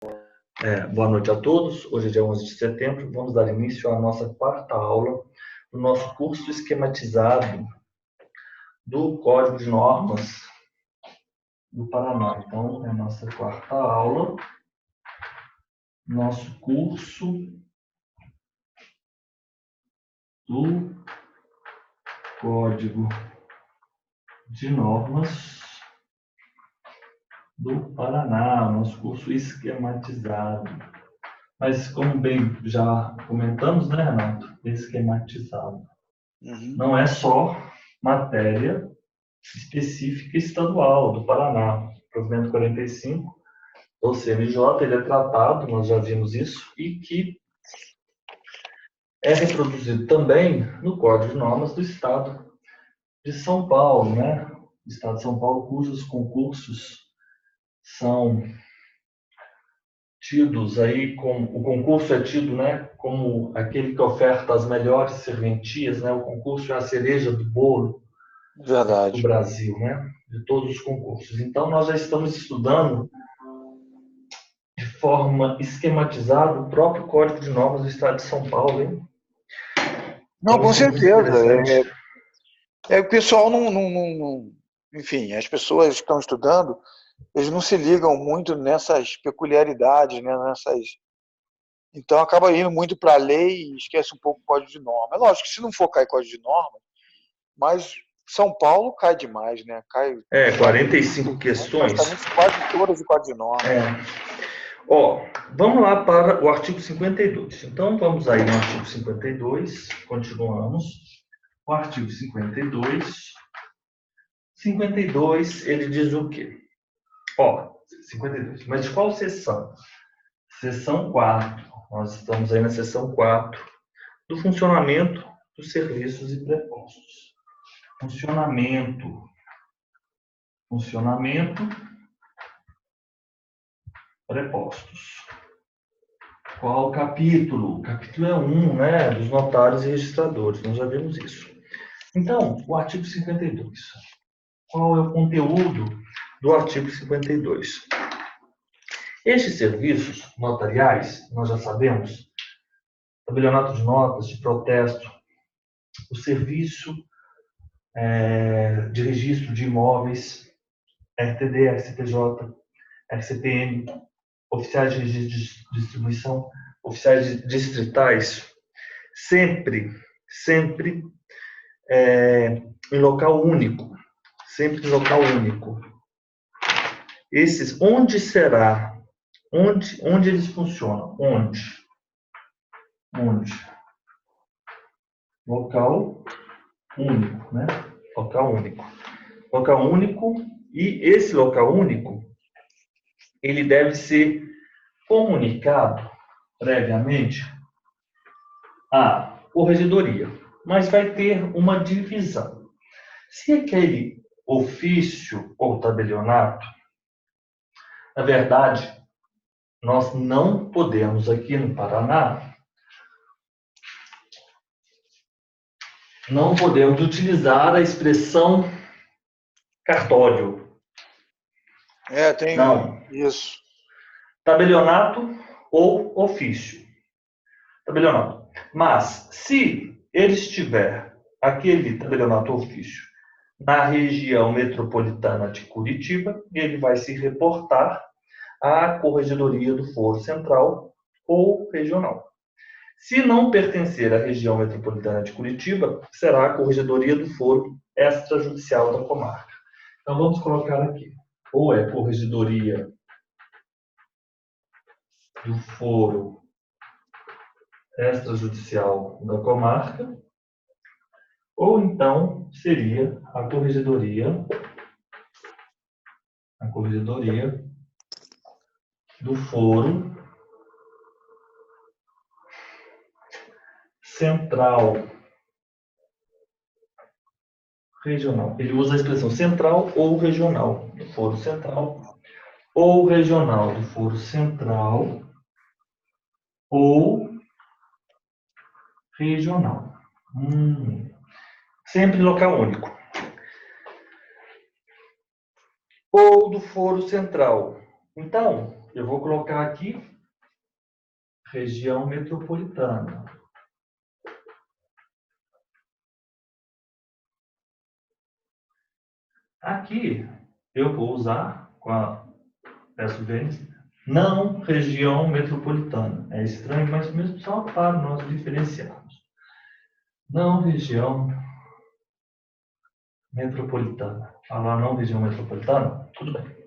Boa noite a todos. Hoje é dia 11 de setembro. Vamos dar início à nossa quarta aula do nosso curso esquematizado do Código de Normas do Paraná. Então, é a nossa quarta aula, nosso curso do Código de Normas do Paraná, nosso curso esquematizado. Mas, como bem já comentamos, né, Renato? Esquematizado. Não é só matéria específica estadual do Paraná. O provimento 45, ou CNJ, ele é tratado, nós já vimos isso, e que é reproduzido também no Código de Normas do Estado de São Paulo, né? O Estado de São Paulo, cujos concursos são tidos aí como o concurso é tido, né, como aquele que oferta as melhores serventias, né? O concurso é a cereja do bolo do Verdade. Brasil, né? De todos os concursos. Então nós já estamos estudando de forma esquematizada o próprio Código de Normas do Estado de São Paulo, hein? Não, Então com isso é muito certeza. interessante. O pessoal enfim, as pessoas que estão estudando, eles não se ligam muito nessas peculiaridades, né? Então acaba indo muito para a lei e esquece um pouco o código de norma. É lógico que se não for cair código de norma, mas São Paulo cai demais, né? Cai 45 questões. praticamente quase todas de código de norma. Vamos lá para o artigo 52. Então, vamos aí no artigo 52, continuamos. O artigo 52. 52, ele diz o quê? 52. Mas de qual seção? Seção 4. Nós estamos aí na seção 4 do funcionamento dos serviços e prepostos. Funcionamento, prepostos. Qual o capítulo? O capítulo é 1, né, dos notários e registradores. Nós já vimos isso. Então, o artigo 52. Qual é o conteúdo do artigo 52? Estes serviços notariais, nós já sabemos, tabelionato de notas, de protesto, o serviço de registro de imóveis, RTD, RCTJ, RCPM, oficiais de registro de distribuição, oficiais distritais, sempre em local único. Sempre em local único. Esses, onde será? Onde eles funcionam? Onde? Local único, né? Local único. Local único, e esse local único, ele deve ser comunicado previamente à corregedoria, mas vai ter uma divisão. Se aquele ofício ou tabelionato, na verdade, nós não podemos aqui no Paraná, não podemos utilizar a expressão cartório. Tem Não. isso. Tabelionato ou ofício. Tabelionato. Mas, se ele estiver, aquele tabelionato ou ofício, na região metropolitana de Curitiba, ele vai se reportar à Corregedoria do Foro Central ou Regional. Se não pertencer à região metropolitana de Curitiba, será a Corregedoria do Foro Extrajudicial da comarca. Então, vamos colocar aqui. Ou é Corregedoria do Foro Extrajudicial da comarca, ou então seria a Corregedoria do Foro Central Regional. Ele usa a expressão central ou regional do Foro Central, ou regional do Foro Central, ou regional. Sempre local único. Ou do Foro Central. Então, eu vou colocar aqui região metropolitana. Aqui eu vou usar com a peço Vênus, não região metropolitana. É estranho, mas mesmo só para nós diferenciarmos. Não região metropolitana. Falar não região metropolitana? Tudo bem.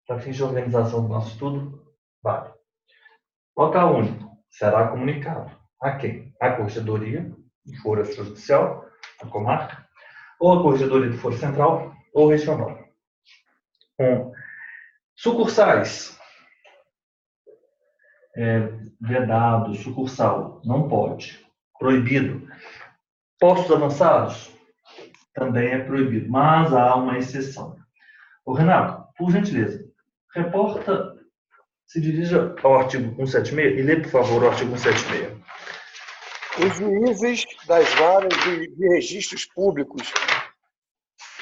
Para fins de organização do nosso estudo, vale. Local único será comunicado a quem? A corregedoria, do foro extrajudicial, a comarca, ou a corregedoria do foro central, ou regional. Sucursais. Vedado, sucursal, não pode. Proibido. Postos avançados, também é proibido, mas há uma exceção. Ô, Renato, por gentileza, reporta, se dirija ao artigo 176 e lê, por favor, o artigo 176. Os juízes das varas de registros públicos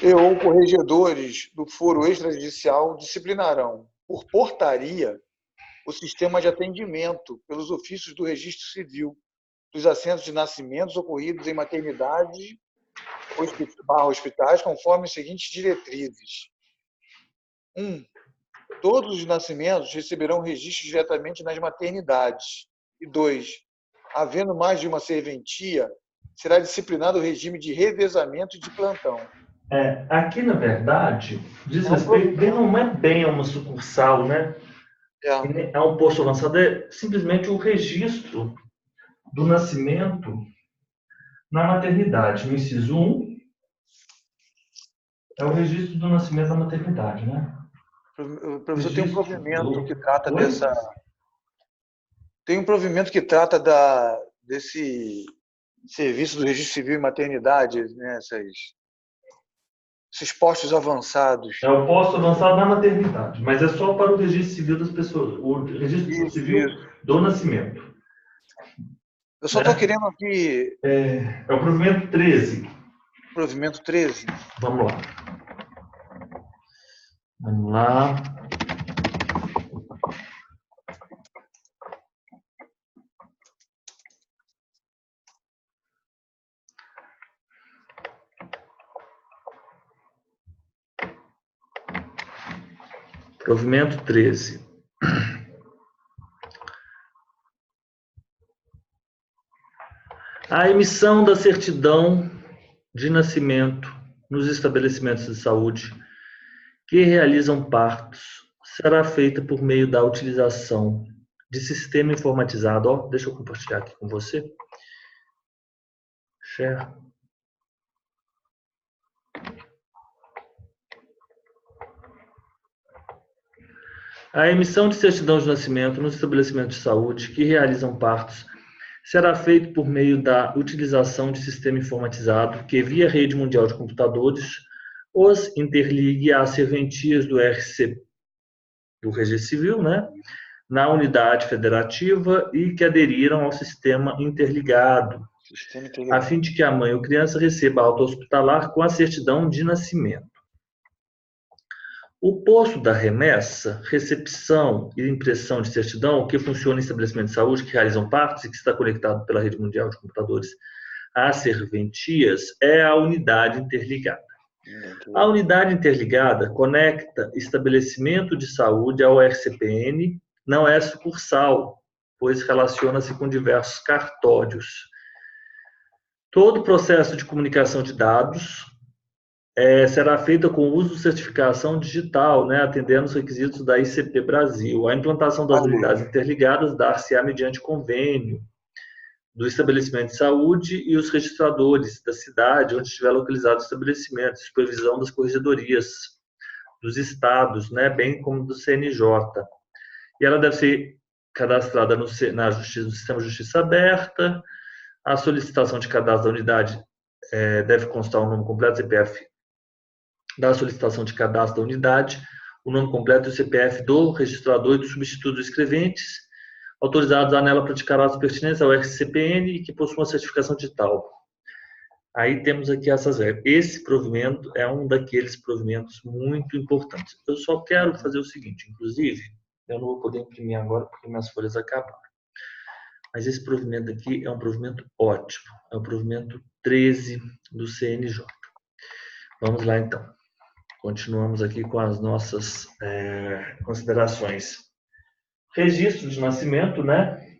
e ou corregedores do foro extrajudicial disciplinarão, por portaria, o sistema de atendimento pelos ofícios do registro civil dos assentos de nascimentos ocorridos em maternidades hospitais, conforme as seguintes diretrizes. 1. Todos os nascimentos receberão registro diretamente nas maternidades. E 2. Havendo mais de uma serventia, será disciplinado o regime de revezamento e de plantão. Aqui, na verdade, diz respeito, não é bem a uma sucursal, né? É um posto avançado, é simplesmente o registro do nascimento na maternidade. No inciso 1, é o registro do nascimento na maternidade, né? Professor, tem um provimento que trata dessa... Tem um provimento que trata desse serviço do registro civil e maternidade, né? Esses postos avançados. É o posto avançado na maternidade, mas é só para o registro civil das pessoas, o registro civil do nascimento. Eu só estou querendo aqui... É o provimento 13. Provimento 13? Vamos lá. Vamos lá. Provimento 13. A emissão da certidão de nascimento nos estabelecimentos de saúde que realizam partos será feita por meio da utilização de sistema informatizado. Deixa eu compartilhar aqui com você. Share. A emissão de certidão de nascimento nos estabelecimentos de saúde que realizam partos será feito por meio da utilização de sistema informatizado que, via rede mundial de computadores, os interligue às serventias do RC, do Registro Civil, né, na unidade federativa e que aderiram ao sistema interligado, a fim de que a mãe ou criança receba alta hospitalar com a certidão de nascimento. O posto da remessa, recepção e impressão de certidão, que funciona em estabelecimentos de saúde que realizam partos e que está conectado pela rede mundial de computadores às serventias, é a unidade interligada. A unidade interligada conecta estabelecimento de saúde ao RCPN, não é sucursal, pois relaciona-se com diversos cartórios. Todo o processo de comunicação de dados será feita com o uso de certificação digital, né, atendendo os requisitos da ICP Brasil. A implantação das unidades interligadas dar-se-á mediante convênio do estabelecimento de saúde e os registradores da cidade onde estiver localizado o estabelecimento, supervisão das corregedorias dos estados, né, bem como do CNJ. E ela deve ser cadastrada no Sistema de Justiça Aberta. A solicitação de cadastro da unidade deve constar o nome completo, CPF da solicitação de cadastro da unidade, o nome completo e o CPF do registrador e do substituto dos escreventes, autorizados a nela praticar atos pertinentes ao RCPN e que possuam a certificação digital. Aí temos aqui essas regras. Esse provimento é um daqueles provimentos muito importantes. Eu só quero fazer o seguinte, inclusive, Eu não vou poder imprimir agora porque minhas folhas acabaram. Mas esse provimento aqui é um provimento ótimo. É o provimento 13 do CNJ. Vamos lá, então. Continuamos aqui com as nossas considerações. Registro de nascimento, né?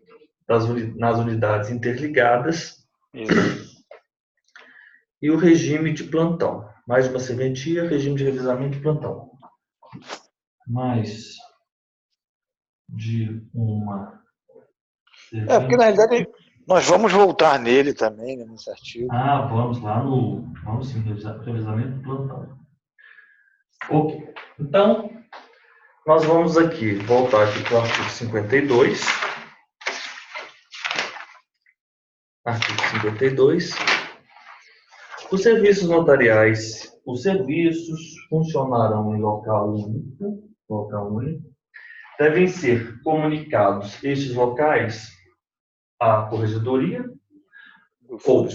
Nas unidades interligadas. Isso. E o regime de plantão. Mais uma serventia, regime de revezamento de plantão. Mais de uma serventia. Porque na realidade nós vamos voltar nele também, né, nesse artigo. Vamos lá no... Vamos sim, revezamento de plantão. Ok. Então, nós vamos aqui, voltar aqui para o artigo 52. Artigo 52. Os serviços notariais, os serviços funcionarão em local único, devem ser comunicados estes locais à corregedoria, ou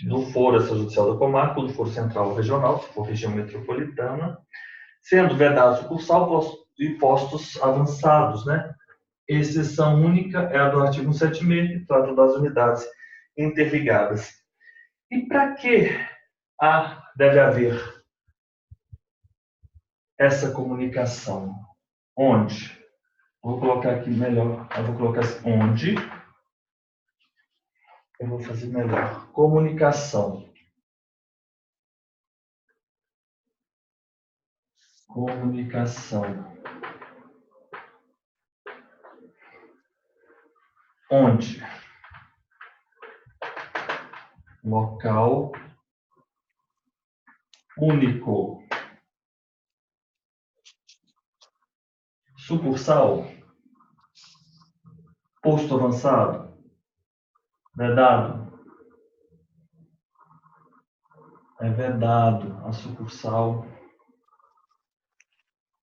do foro extrajudicial da comarca, ou do foro central ou regional, se for região metropolitana, sendo vedado sucursal e postos avançados, né? Exceção única é a do artigo 176, que trata das unidades interligadas. E para que deve haver essa comunicação? Onde? Vou colocar aqui melhor. Eu vou colocar assim, onde? Eu vou fazer melhor. Comunicação. Comunicação. Onde? Local único. Sucursal. Posto avançado. Vedado. É vedado a sucursal.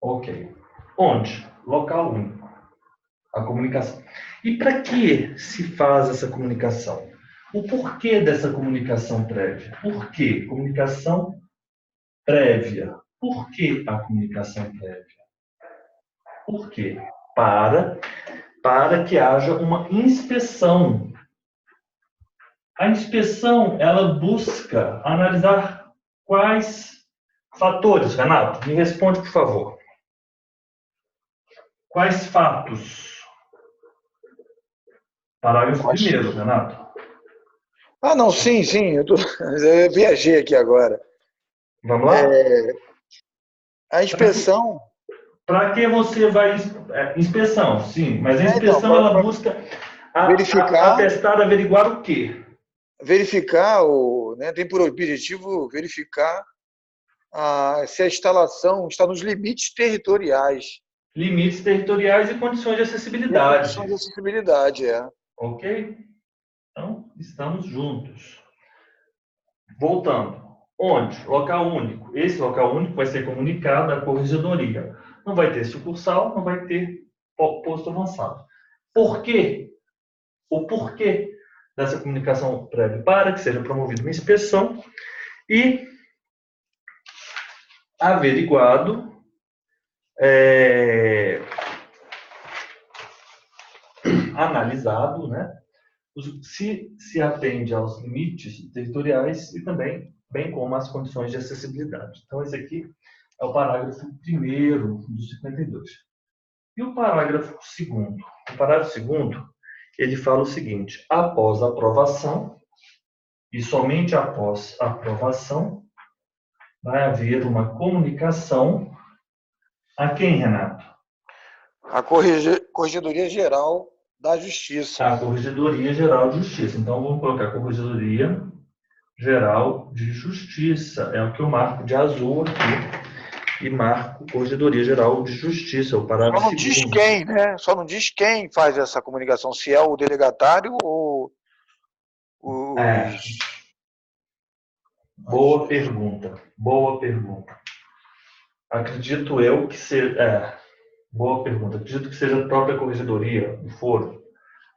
Ok. Onde? Local único. A comunicação. E para que se faz essa comunicação? O porquê dessa comunicação prévia? Por quê? Comunicação prévia. Por que a comunicação prévia? Por quê? Para que haja uma inspeção. A inspeção, ela busca analisar quais fatores. Renato, me responde, por favor. Quais fatos? Parágrafo 1º, Renato. Não, sim. Eu viajei aqui agora. Vamos lá? A inspeção... Para que você vai... inspeção, sim. Mas a inspeção, ela busca verificar, atestar, averiguar o quê? Verificar, tem por objetivo verificar se a instalação está nos limites territoriais. Limites territoriais e condições de acessibilidade. Condições de acessibilidade, Ok? Então, estamos juntos. Voltando. Onde? Local único. Esse local único vai ser comunicado à corregedoria. Não vai ter sucursal, não vai ter posto avançado. Por quê? O porquê dessa comunicação prévia? Para que seja promovida uma inspeção e averiguado analisado, né, se atende aos limites territoriais e também, bem como as condições de acessibilidade. Então, esse aqui é o parágrafo 1º do 52. E o parágrafo 2º? O parágrafo 2º, ele fala o seguinte: após a aprovação, e somente após a aprovação, vai haver uma comunicação a quem, Renato? A Corregedoria Geral da Justiça. A Corregedoria Geral de Justiça. Então, vamos colocar Corregedoria Geral de Justiça. É o que eu marco de azul aqui. E marco Corregedoria Geral de Justiça. O parágrafo Só não diz quem, né? Só não diz quem faz essa comunicação. Se é o delegatário ou... Boa pergunta. Boa pergunta. Acredito eu que seja... Boa pergunta. Acredito que seja a própria Corregedoria, o foro.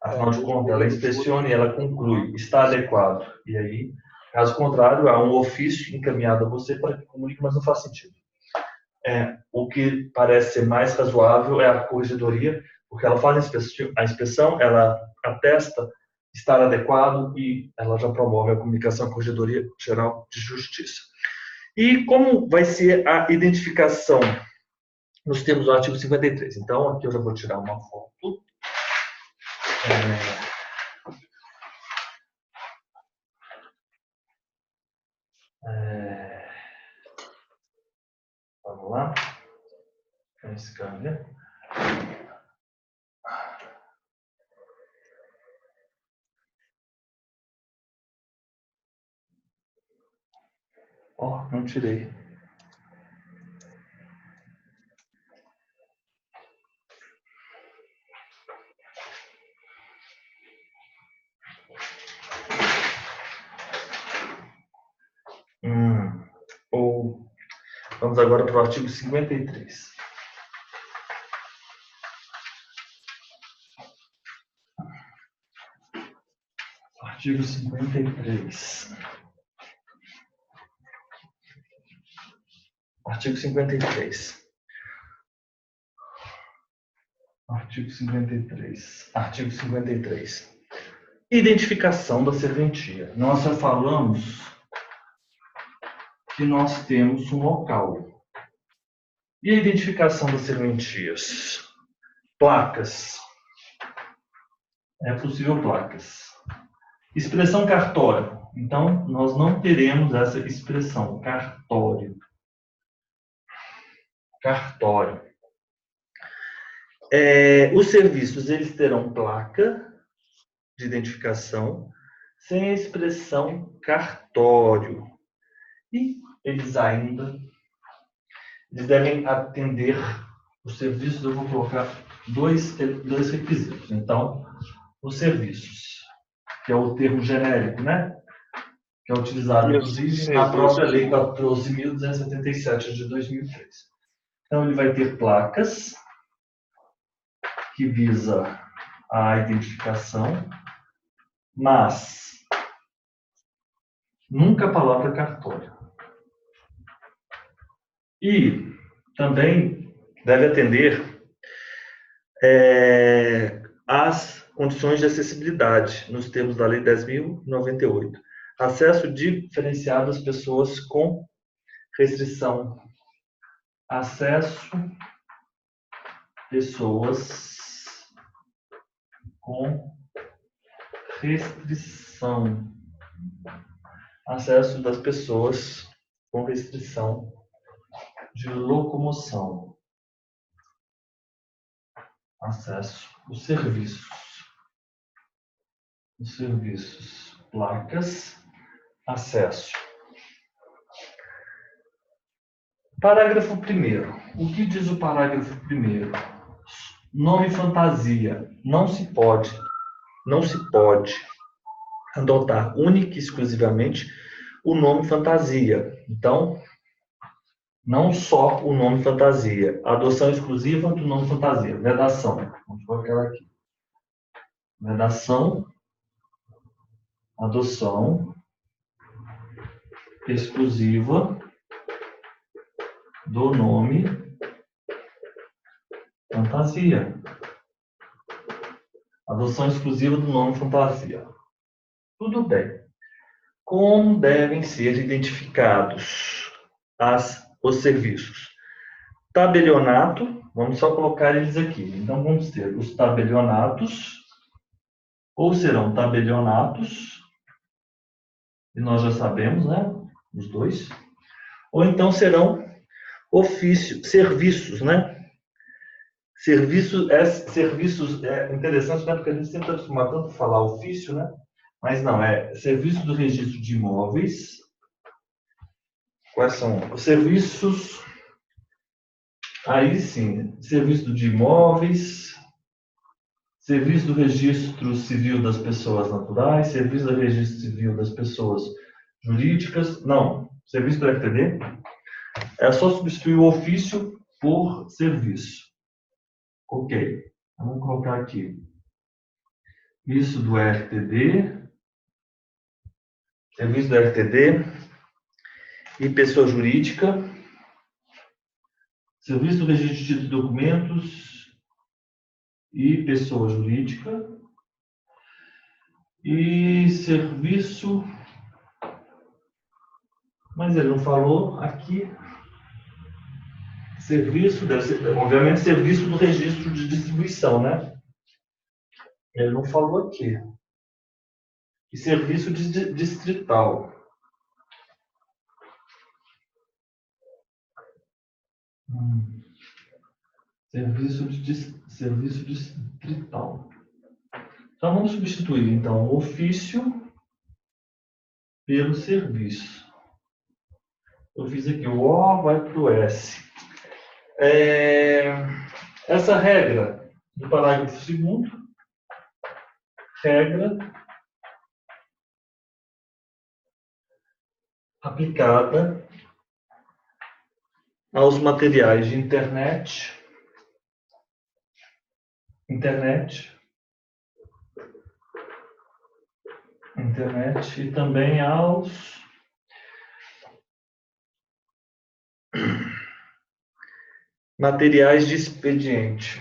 Afinal de contas, ela inspeciona e ela conclui. Está adequado. E aí, caso contrário, há um ofício encaminhado a você para que comunique, mas não faz sentido. o que parece ser mais razoável é a corregedoria, porque ela faz a inspeção, ela atesta estar adequado e ela já promove a comunicação à Corregedoria Geral de Justiça. E como vai ser a identificação nos termos do artigo 53? Então, aqui eu já vou tirar uma foto. Vamos lá. Esse câmera. Não tirei. Vamos agora para o artigo 53. Artigo 53. Artigo 53. Artigo 53. Artigo 53. Identificação da serventia. Nós já falamos que nós temos um local. E a identificação das serventias? Placas. É possível placas. Expressão cartório. Então, nós não teremos essa expressão, cartório. Cartório. Os serviços, eles terão placa de identificação sem a expressão cartório. E eles devem atender os serviços. Eu vou colocar dois requisitos. Então, os serviços, que é o termo genérico, né? Que é utilizado, inclusive, na própria Lei 14.277 de 2003. Então, ele vai ter placas que visa a identificação, mas nunca a palavra cartório. E também deve atender às condições de acessibilidade, nos termos da Lei 10.098. Acesso diferenciado às pessoas com restrição. Acesso pessoas com restrição. Acesso das pessoas com restrição de locomoção. Acesso. Os serviços. Os serviços. Placas. Acesso. Parágrafo 1º. O que diz o parágrafo 1º? Nome fantasia. Não se pode adotar única e exclusivamente o nome fantasia. Então, não só o nome fantasia. Adoção exclusiva do nome fantasia. Vedação. Vamos colocar aqui. Vedação. Adoção exclusiva do nome fantasia. Adoção exclusiva do nome fantasia. Tudo bem. Como devem ser identificados os serviços? Tabelionato, vamos só colocar eles aqui. Então, vamos ter os tabelionatos, ou serão tabelionatos, e nós já sabemos, né? Os dois. Ou então serão serviços, né? Serviços é interessante, né? Porque a gente sempre está acostumado tanto a falar ofício, né? Mas não, serviço do registro de imóveis. Quais são os serviços? Aí sim, serviço de imóveis, serviço do registro civil das pessoas naturais, serviço do registro civil das pessoas jurídicas. Não, serviço do RTD. É só substituir o ofício por serviço. Ok, vamos colocar aqui. Isso do RTD, serviço do RTD e pessoa jurídica, Serviço do registro de títulos e documentos e pessoa jurídica. E serviço... Mas ele não falou aqui. Serviço, deve ser, obviamente, serviço do registro de distribuição, né? Ele não falou aqui. E serviço distrital. Serviço distrital. Então, vamos substituir, então, o ofício pelo serviço. Eu fiz aqui o O, vai para o S. Essa regra do parágrafo 2º, regra aplicada aos materiais de internet e também aos materiais de expediente.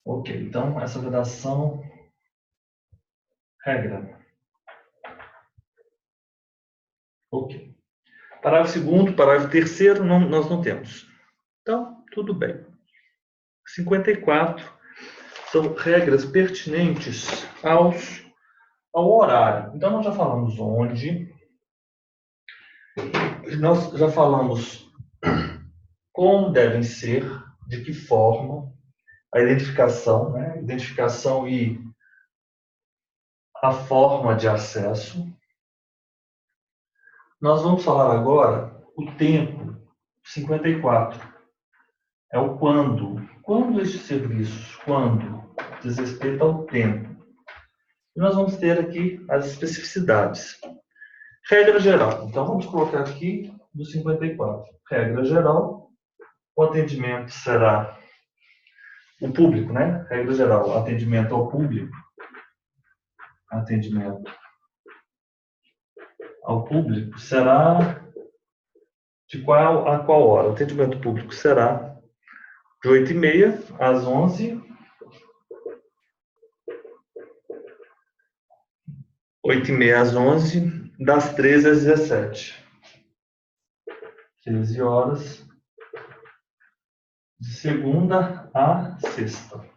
Ok, então essa vedação regra. Ok. Parágrafo 2º, parágrafo 3º, nós não temos. Então, tudo bem. 54 são regras pertinentes ao horário. Então, nós já falamos onde, nós já falamos como devem ser, de que forma, a identificação, né? Identificação e a forma de acesso. Nós vamos falar agora o tempo, 54. É o quando. Quando estes serviços, quando diz respeito ao tempo. E nós vamos ter aqui as especificidades. Regra geral. Então, vamos colocar aqui do 54. Regra geral. O atendimento será o público, né? Regra geral. Atendimento ao público. Atendimento ao público será de qual a qual hora? O atendimento público será de 8h30 às 11h. 8h30 às 11h, das 13 às 17h. 13 horas, de segunda a sexta.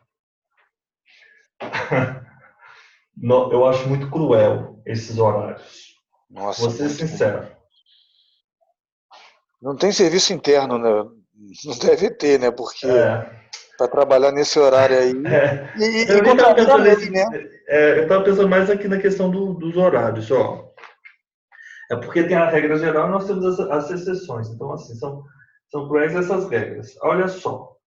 Eu acho muito cruel esses horários. Nossa, vou ser sincero. Não tem serviço interno, né? Não deve ter, né? Porque para trabalhar nesse horário aí. Eu estava pensando eu estava pensando mais aqui na questão dos horários, ó. É porque tem a regra geral e nós temos as exceções. Então, assim, são cruéis essas regras. Olha só.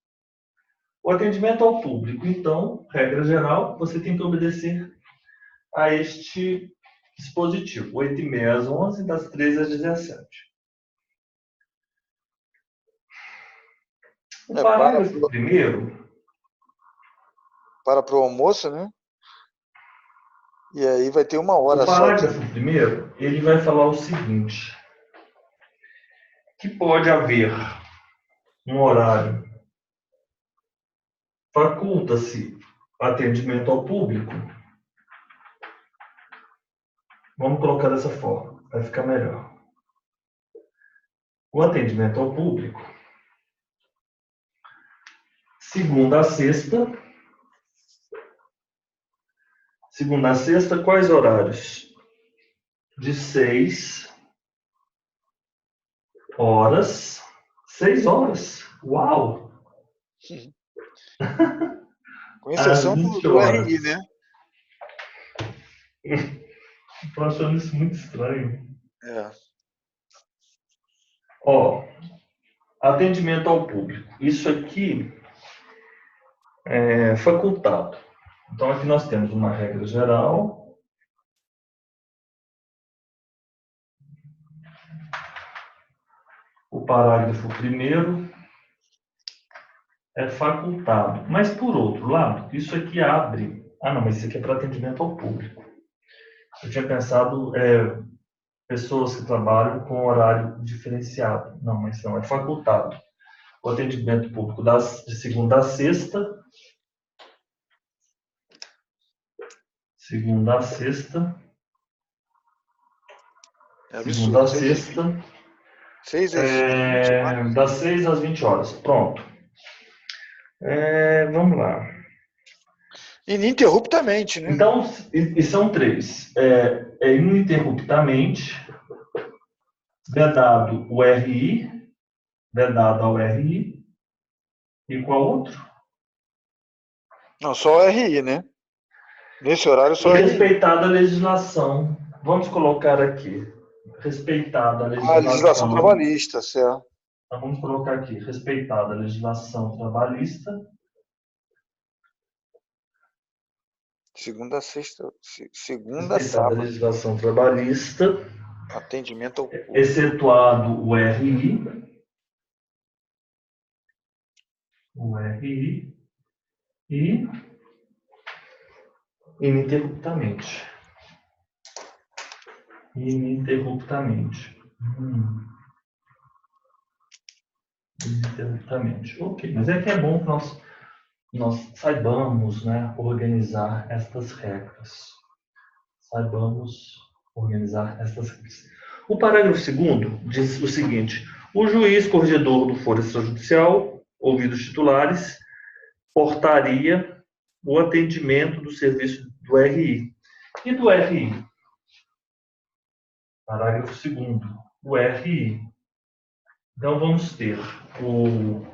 O atendimento ao público, então, regra geral, você tem que obedecer a este dispositivo. 8h30 às 11h, das 13 às 17h. O parágrafo primeiro... Para o almoço, né? E aí vai ter 1 hora só. O parágrafo primeiro, ele vai falar o seguinte. Que pode haver um horário. Faculta-se atendimento ao público. Vamos colocar dessa forma, vai ficar melhor. O atendimento ao público, segunda a sexta. Segunda a sexta, quais horários? De 6 horas. 6 horas? Uau! Com exceção do RI, né? Estou achando isso muito estranho. Atendimento ao público. Isso aqui é facultado. Então, aqui nós temos uma regra geral. O parágrafo primeiro é facultado. Mas, por outro lado, isso aqui abre... Ah, não, mas isso aqui é para atendimento ao público. Eu tinha pensado pessoas que trabalham com horário diferenciado. Não, mas não, é facultado. O atendimento público de segunda a sexta. Segunda a sexta. É Segunda a absurdo. sexta. 6 às 20 horas. Das 6 às 20 horas. Pronto. Vamos lá. Ininterruptamente, né? Então, e são 3. Ininterruptamente, vedado o RI, vedado ao RI, e qual outro? Não, só o RI, né? Nesse horário, E só o RI. respeitada a legislação. Vamos colocar aqui. Respeitada a A legislação legislação. trabalhista, certo. Então, vamos colocar aqui. Respeitada a legislação trabalhista. Segunda a sexta. Segunda a Respeitada a sábado. legislação trabalhista. Atendimento ao público. Excetuado o RI. O RI. E ininterruptamente. Ininterruptamente. Ininterruptamente. Ok, mas é que é bom que nós saibamos, né, organizar estas regras. Saibamos organizar estas regras. O parágrafo 2º diz o seguinte: o juiz corregedor do foro extrajudicial, ouvidos titulares, portaria o atendimento do serviço do RI. E do RI? Parágrafo 2º. O RI. Então, vamos ter o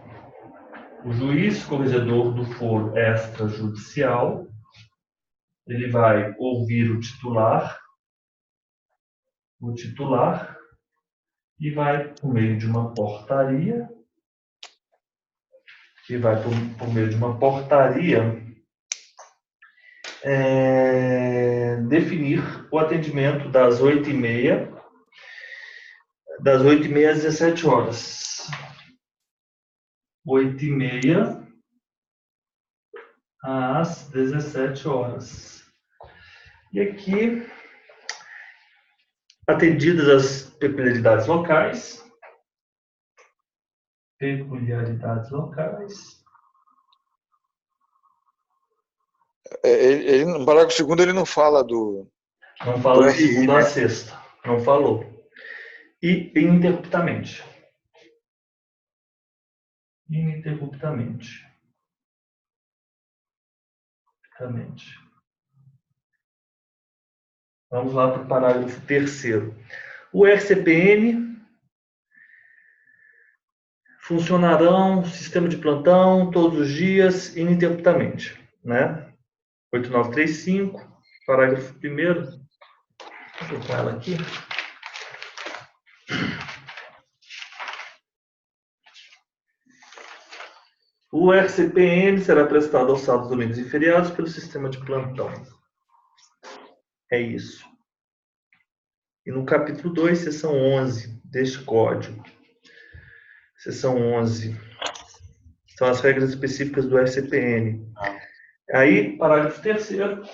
juiz corregedor do foro extrajudicial, ele vai ouvir o titular, e vai, por meio de uma portaria, definir o atendimento das 8h30 às 17 horas. 8h30 às 17 horas. E aqui, atendidas as peculiaridades locais. No parágrafo 2º ele não fala do. Não fala de RI, segunda a né? sexta. Não falou. E ininterruptamente. Ininterruptamente. Vamos lá para o parágrafo 3º. O RCPN funcionarão sistema de plantão todos os dias ininterruptamente, né? 8935, parágrafo 1º. Vou botar ela aqui. O RCPN será prestado aos sábados, domingos e feriados pelo sistema de plantão. É isso. E no capítulo 2, seção 11 deste código. Seção 11. São as regras específicas do RCPN. Aí, parágrafo 3º.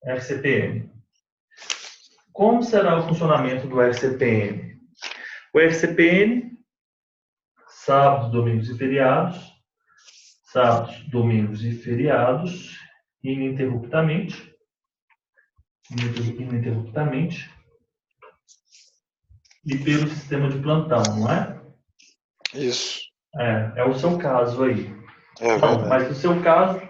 RCPN. Como será o funcionamento do RCPN? O RCPN, sábados, domingos e feriados. Sábados, domingos e feriados, ininterruptamente. E pelo sistema de plantão, não é? Isso. É o seu caso aí. É não, verdade. mas no seu caso,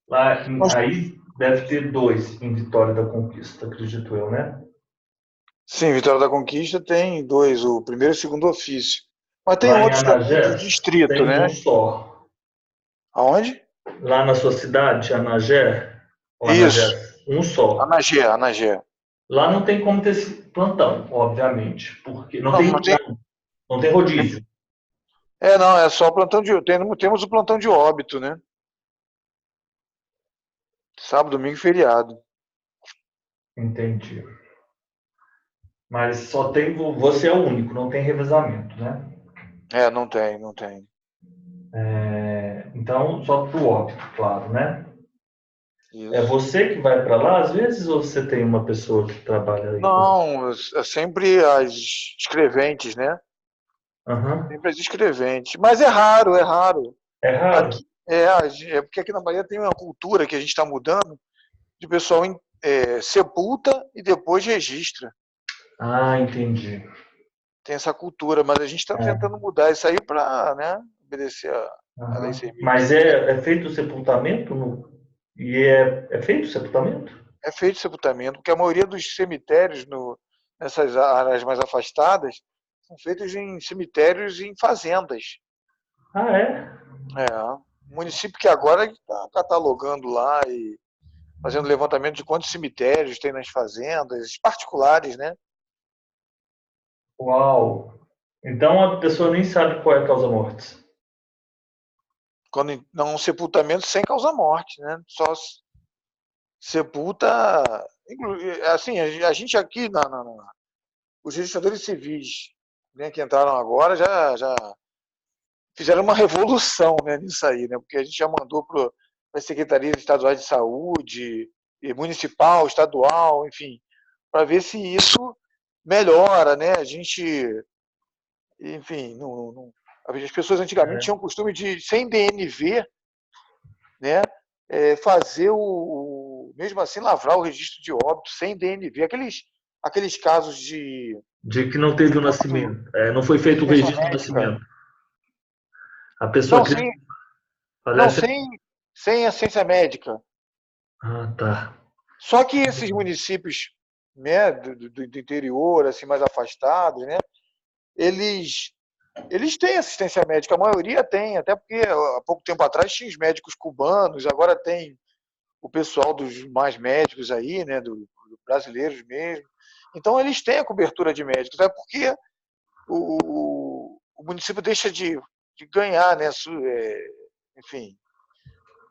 lá, aí deve ter 2 em Vitória da Conquista, acredito eu, né? Sim, Vitória da Conquista tem 2, o primeiro e o segundo ofício. Mas tem Lá em outros também Anagé, do distrito, tem né? um só. Aonde? Lá na sua cidade, Anagé, Isso. um só. Anagé. Lá não tem como ter esse plantão, obviamente, porque não Não, tem rodízio. Não, é só plantão de. Temos o plantão de óbito, né? Sábado, domingo e feriado. Entendi. Mas só tem. Você é o único, não tem revezamento, né? Não tem. Então, só para o óbito, claro, né? Isso. É você que vai para lá às vezes ou você tem uma pessoa que trabalha aí? Não, é sempre as escreventes, né? Aham. Sempre as escreventes. Mas é raro, é raro. É raro? Aqui, é porque aqui na Bahia tem uma cultura que a gente está mudando de pessoal sepulta e depois registra. Ah, entendi. Tem essa cultura, mas a gente está É. tentando mudar isso aí para, né, obedecer a Lei Aham. Mas 6.800. é feito o sepultamento e é feito o sepultamento? É feito sepultamento, porque a maioria dos cemitérios nessas áreas mais afastadas são feitos em cemitérios em fazendas. Ah, é? É, o município que agora está catalogando lá e fazendo levantamento de quantos cemitérios tem nas fazendas, particulares, né? Uau! Então a pessoa nem sabe qual é a causa mortes. Quando não um sepultamento sem causa morte, né? Só sepulta. Assim, a gente aqui, os registradores civis, né, que entraram agora, já fizeram uma revolução, né, nisso aí, né? Porque a gente já mandou para as secretarias estaduais de saúde, municipal, estadual, enfim, para ver se isso melhora, né? A gente, enfim, as pessoas antigamente É. tinham o costume de, sem DNV, né, fazer mesmo assim, lavrar o registro de óbito sem DNV. Aqueles casos De que não de teve o óbito nascimento. É, não foi sem feito o assistência registro do médica. nascimento. A pessoa Não, cria, sem, não, falece. sem assistência médica. Ah, tá. Só que esses municípios, né, do interior, assim, mais afastados, né, eles, eles têm assistência médica, a maioria tem, até porque há pouco tempo atrás tinha os médicos cubanos, agora tem o pessoal dos mais médicos aí, né, do brasileiros mesmo. Então eles têm a cobertura de médicos, é porque o município deixa de ganhar, né, enfim,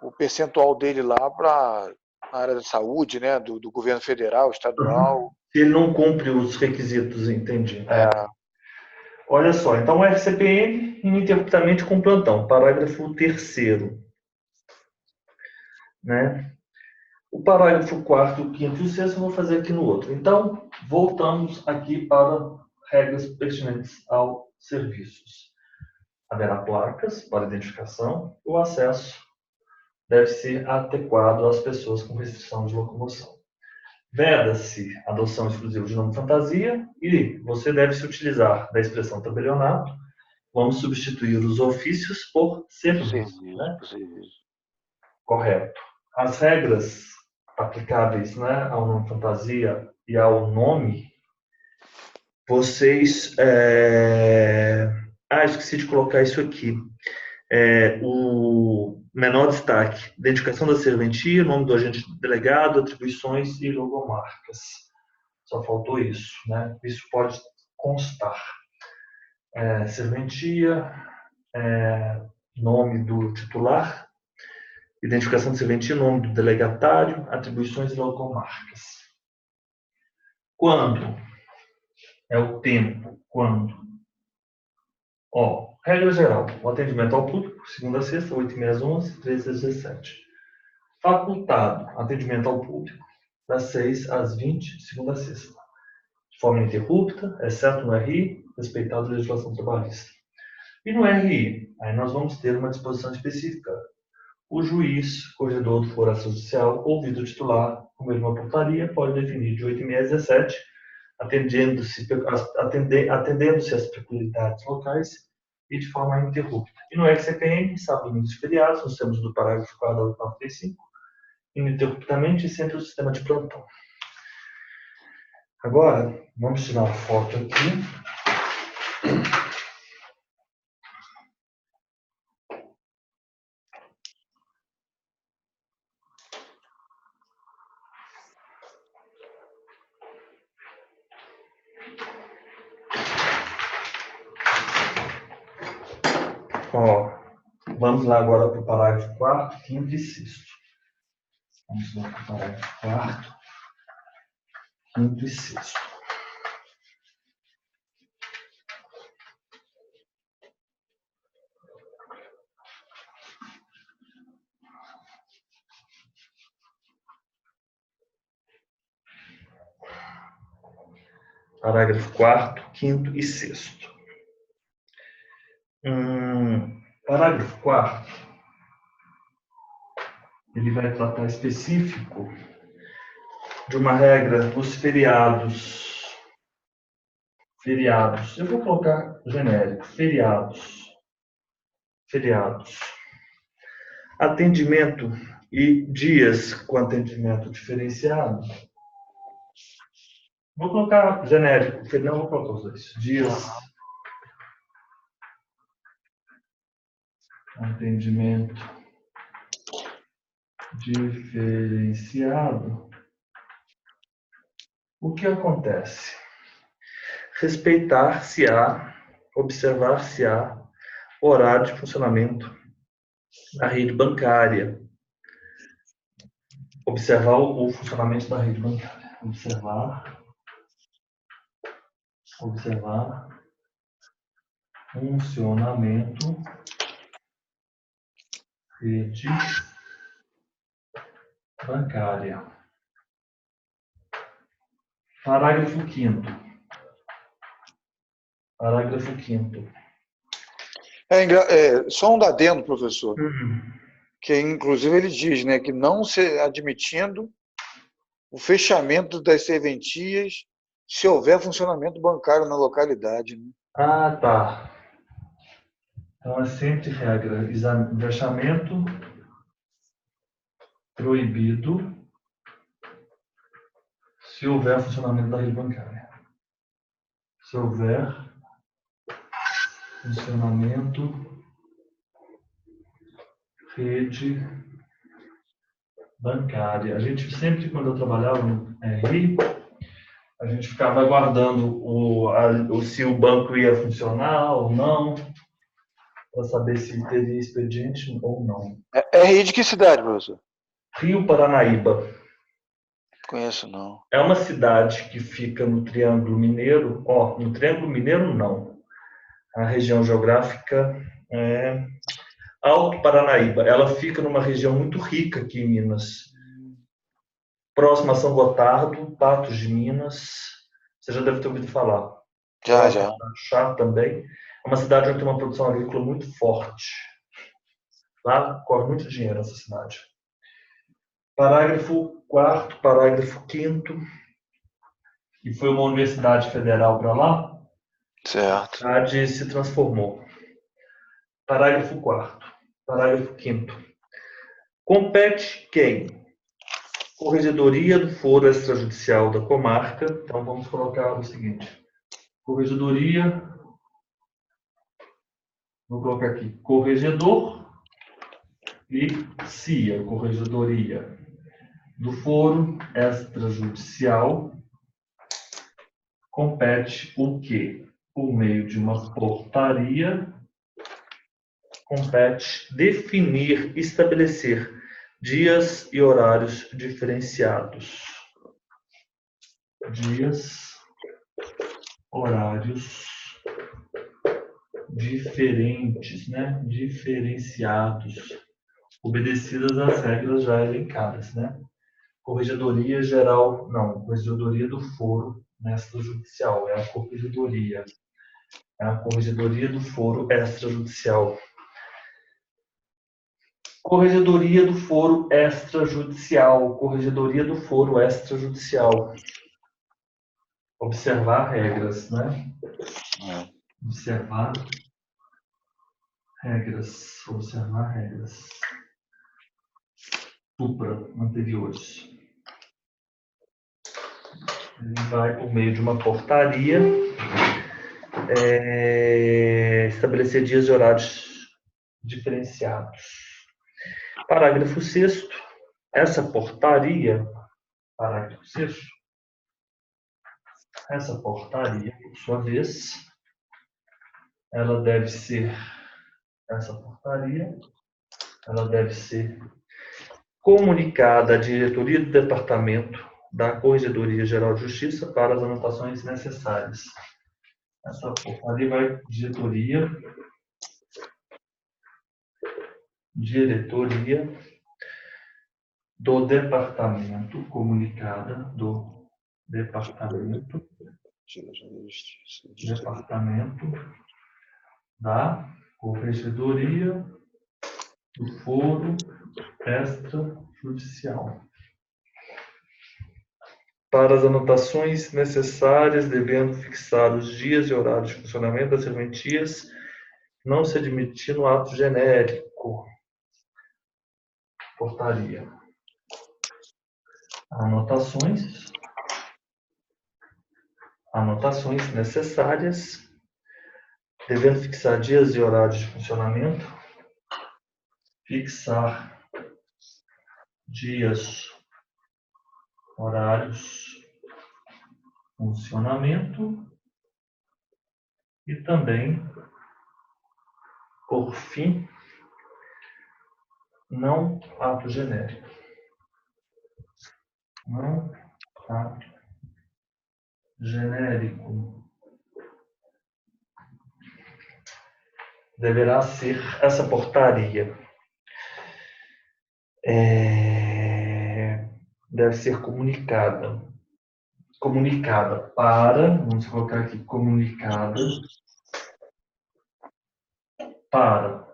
o percentual dele lá para a área da saúde, né, do governo federal, Uhum. estadual. Se ele não cumpre os requisitos, entendi. É. É, Olha só, então o FCPM ininterruptamente com plantão, parágrafo terceiro, né? O parágrafo quarto, quinto e o sexto eu vou fazer aqui no outro. Então, voltamos aqui para regras pertinentes aos serviços. Haverá placas para identificação. O acesso deve ser adequado às pessoas com restrição de locomoção. Veda-se a adoção exclusiva de nome fantasia e você deve se utilizar da expressão tabelionato. Vamos substituir os ofícios por serviço, serviço, né? serviço. Correto. As regras aplicáveis, né, ao nome fantasia e ao nome, vocês. Ah, esqueci de colocar isso aqui. O menor destaque: identificação da serventia, nome do agente delegado, atribuições e logomarcas. Só faltou isso, né? Isso pode constar. Serventia, nome do titular, identificação de serventia, nome do delegatário, atribuições e logomarcas. Quando? É o tempo. Quando? Ó, regra geral. O atendimento ao público, segunda a sexta, 8h30 às 11h, 13 às 17h. Facultado, atendimento ao público, das 6 às 20, segunda a sexta. De forma ininterrupta, exceto no RI, respeitado a legislação trabalhista. E no RI, aí nós vamos ter uma disposição específica. O juiz, corregedor do foro judicial, ouvido o titular, por meio de uma portaria, pode definir de 8h30 às 17h, atendendo-se às peculiaridades locais e de forma ininterrupta. E no RCPM, sábado, domingos e feriados, nos termos do parágrafo 4 da 895, ininterruptamente e sempre o sistema de plantão. Agora, vamos tirar uma foto aqui. Ó, vamos lá agora para o parágrafo 4º, 5º e 6º. Vamos lá para o parágrafo 4º, 5º e 6º. Parágrafo 4º, 5º e 6º. Parágrafo 4º, ele vai tratar específico de uma regra nos feriados. Feriados. Eu vou colocar genérico. Feriados. Atendimento e dias com atendimento diferenciado. Vou colocar genérico. Não vou colocar os dois. Dias. Atendimento diferenciado. O que acontece? Respeitar-se-á, observar-se-á horário de funcionamento da rede bancária. Observar o funcionamento da rede bancária. Observar funcionamento rede bancária. Parágrafo 5º. Só um adendo, professor. Que inclusive ele diz, né, que não se admitindo o fechamento das serventias se houver funcionamento bancário na localidade. Né? Ah, tá. Então é sempre regra. Fechamento proibido se houver funcionamento da rede bancária. Se houver funcionamento rede bancária. A gente sempre, quando eu trabalhava no RI, a gente ficava aguardando se o banco ia funcionar ou não, para saber se teria expediente ou não. RI de que cidade, professor? Rio Paranaíba. Conheço não. É uma cidade que fica no Triângulo Mineiro. No Triângulo Mineiro não. A região geográfica é Alto Paranaíba. Ela fica numa região muito rica aqui em Minas. Próxima a São Gotardo, Patos de Minas. Você já deve ter ouvido falar. Já. Chá também. É uma cidade onde tem uma produção agrícola muito forte. Lá corre muito dinheiro nessa cidade. Parágrafo 4º, parágrafo 5º. E foi uma universidade federal para lá. Certo. A cidade se transformou. Parágrafo 4º. Parágrafo 5º. Compete quem? Corregedoria do Foro Extrajudicial da Comarca. Então vamos colocar o seguinte. Corregedoria. Vou colocar aqui. Corregedor e CIA. Corregedoria do Foro Extrajudicial. Compete o quê? Por meio de uma portaria, compete definir, estabelecer dias e horários diferenciados. Dias, horários diferentes, né? Diferenciados, obedecidas às regras já elencadas, né? Corregedoria Geral, não, Corregedoria do Foro Extrajudicial, é a Corregedoria. É a Corregedoria do Foro Extrajudicial. Corregedoria do Foro Extrajudicial. Corregedoria do Foro Extrajudicial. Observar regras, né? Observar regras. Observar regras. Supra anteriores. Ele vai, por meio de uma portaria, estabelecer dias e horários diferenciados. Parágrafo 6º. Essa portaria, parágrafo 6º, essa portaria, por sua vez, ela deve ser comunicada à diretoria do departamento da Corregedoria Geral de Justiça para as anotações necessárias. Essa portaria vai diretoria do departamento, comunicada do departamento Departamento da Corregedoria do Foro Extrajudicial. Para as anotações necessárias, devendo fixar os dias e horários de funcionamento das serventias, não se admitir no ato genérico. Portaria. Anotações necessárias, devendo fixar dias e horários de funcionamento, fixar dias, horários, funcionamento e também, por fim, não ato genérico. Não ato genérico. Deverá ser essa portaria. Deve ser comunicada. Comunicada para, vamos colocar aqui, comunicada para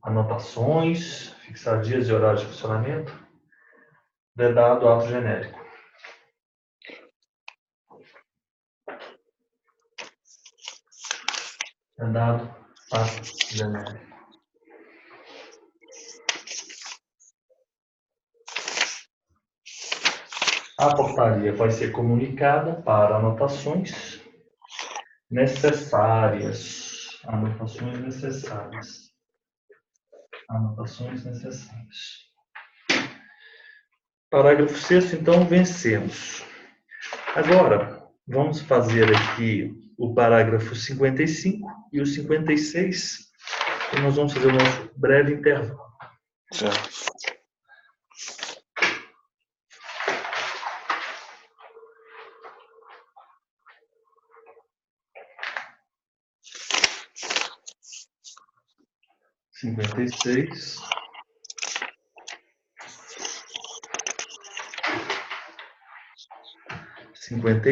anotações, fixar dias e horários de funcionamento, vedado ato genérico. Vedado ato genérico. A portaria vai ser comunicada para anotações necessárias. Anotações necessárias. Anotações necessárias. Parágrafo 6º, então, vencemos. Agora, vamos fazer aqui o parágrafo 55 e o 56, e nós vamos fazer o nosso breve intervalo. Certo. Cinquenta e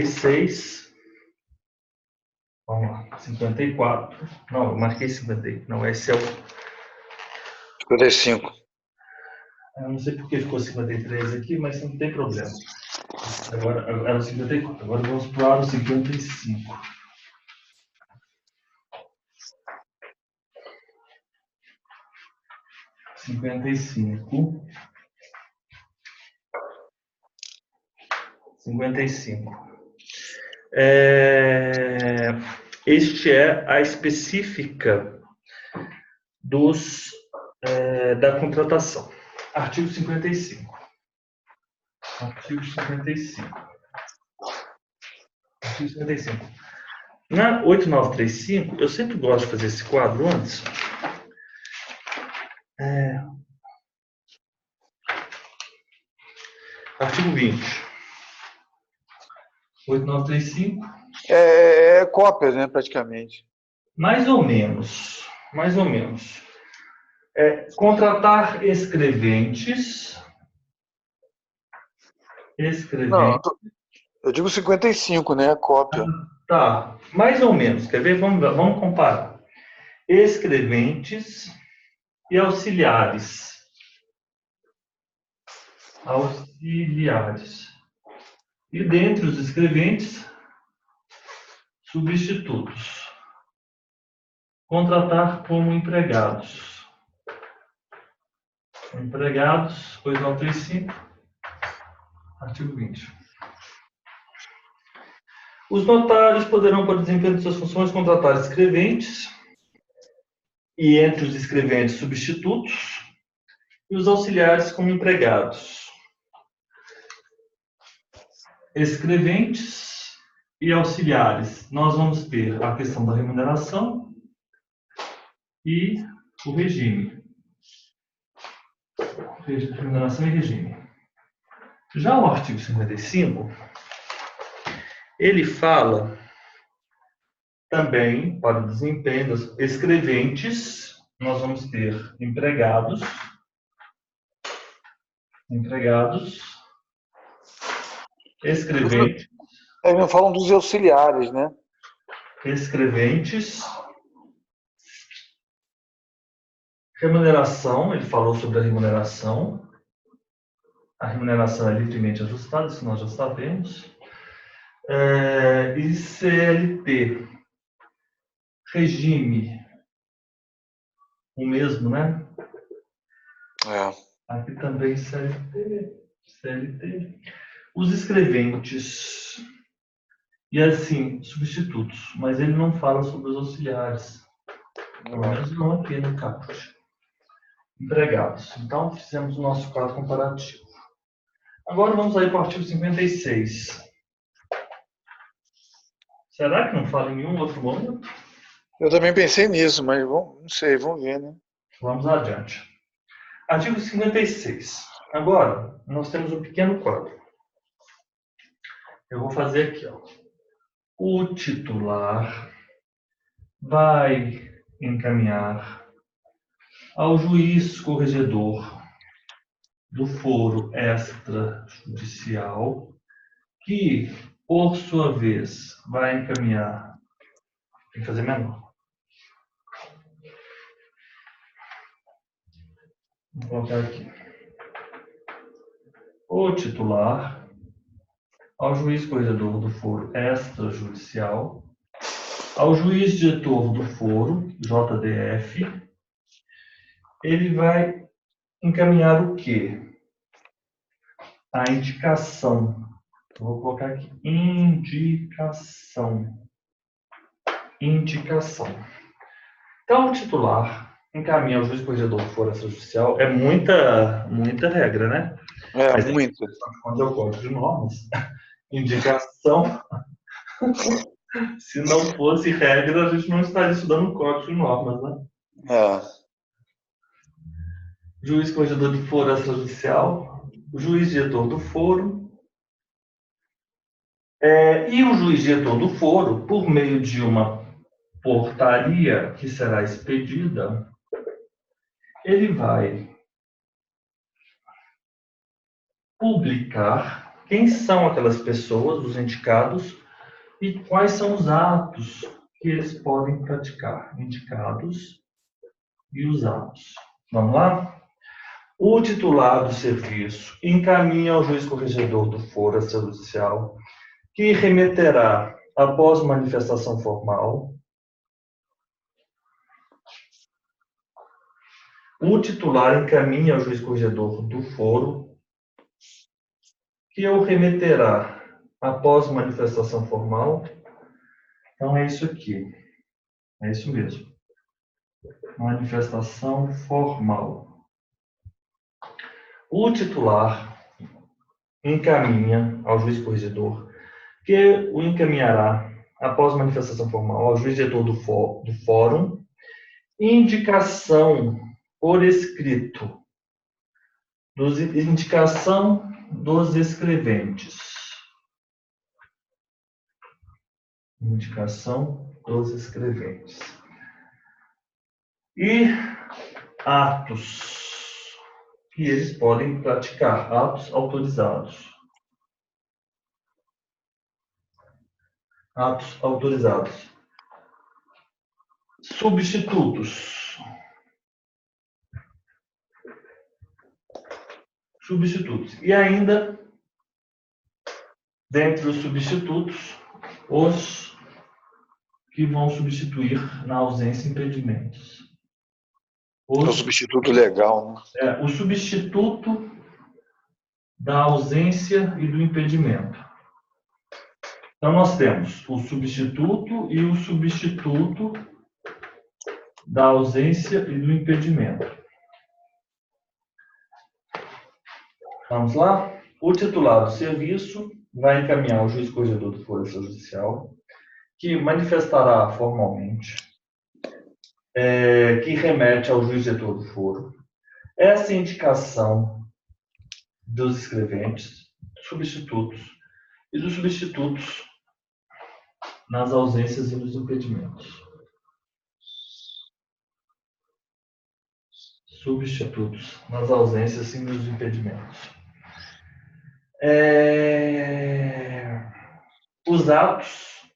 seis. Vamos lá. 54. Não, eu marquei 50. Não, esse é o 55. Eu não sei porque ficou 53 aqui, mas não tem problema. Agora era o 54. Agora vamos para o 55. Cinquenta e cinco. Este é a específica da contratação. Artigo 55. Artigo 55. Artigo 55. Na 8935, eu sempre gosto de fazer esse quadro antes. Artigo 20. 8935. É cópia, né, praticamente. Mais ou menos. Contratar escreventes. Não, eu digo 55, né? Cópia. Tá, mais ou menos. Quer ver? Vamos comparar. Escreventes e auxiliares. E dentre os escreventes, substitutos. Contratar como empregados. Empregados, 8935, artigo 20. Os notários poderão, para o desempenho de suas funções, contratar escreventes e, entre os escreventes, substitutos e os auxiliares como empregados. Escreventes e auxiliares, nós vamos ter a questão da remuneração e o regime. Remuneração e regime. Já o artigo 55, ele fala também para o desempenho dos escreventes, nós vamos ter empregados, escreventes. Eles não falam dos auxiliares, né? Escreventes. Remuneração, ele falou sobre a remuneração. A remuneração é livremente ajustada, isso nós já sabemos. E CLT. Regime. O mesmo, né? Aqui também CLT. Os escreventes. E assim, substitutos. Mas ele não fala sobre os auxiliares. Pelo menos não aqui no caput. Empregados. Então, fizemos o nosso quadro comparativo. Agora vamos aí para o artigo 56. Será que não fala em nenhum outro momento? Eu também pensei nisso, mas não sei, vamos ver, né? Vamos adiante. Artigo 56. Agora, nós temos um pequeno quadro. Eu vou fazer aqui, ó. O titular vai encaminhar ao juiz corregedor do foro extrajudicial, que, por sua vez, vai encaminhar. Tem que fazer menor. Vou colocar aqui. O titular ao juiz corregedor do foro extrajudicial, ao juiz diretor do foro, JDF, ele vai encaminhar o quê? A indicação. Eu vou colocar aqui, indicação. Indicação. Então, o titular encaminha ao juiz corregedor do foro extrajudicial. É muita regra, né? Mas muita. Quando é o código de normas, indicação. Se não fosse regra, a gente não estaria estudando o código de normas, né? Juiz corregedor do foro extrajudicial, o juiz diretor do foro, e o juiz diretor do foro, por meio de uma portaria que será expedida, ele vai publicar quem são aquelas pessoas, os indicados, e quais são os atos que eles podem praticar, indicados e os atos. Vamos lá? O titular do serviço encaminha ao juiz corregedor do foro extrajudicial, que remeterá, após manifestação formal, o titular encaminha ao juiz corregedor do foro, que o remeterá, após manifestação formal. Então, é isso aqui. É isso mesmo. Manifestação formal. O titular encaminha ao juiz corregedor, que o encaminhará, após manifestação formal, ao juiz diretor do fórum, indicação por escrito, indicação dos escreventes. Indicação dos escreventes. E atos que eles podem praticar, atos autorizados. Atos autorizados. Substitutos. Substitutos. E ainda, dentre os substitutos, os que vão substituir na ausência impedimentos. O substituto legal, né? O substituto da ausência e do impedimento. Então, nós temos o substituto e o substituto da ausência e do impedimento. Vamos lá? O titular do serviço vai encaminhar ao juiz corregedor do foro extrajudicial, que manifestará formalmente, que remete ao juiz diretor do foro, essa indicação dos escreventes, substitutos, e dos substitutos nas ausências e nos impedimentos. Substitutos nas ausências e nos impedimentos. Os atos.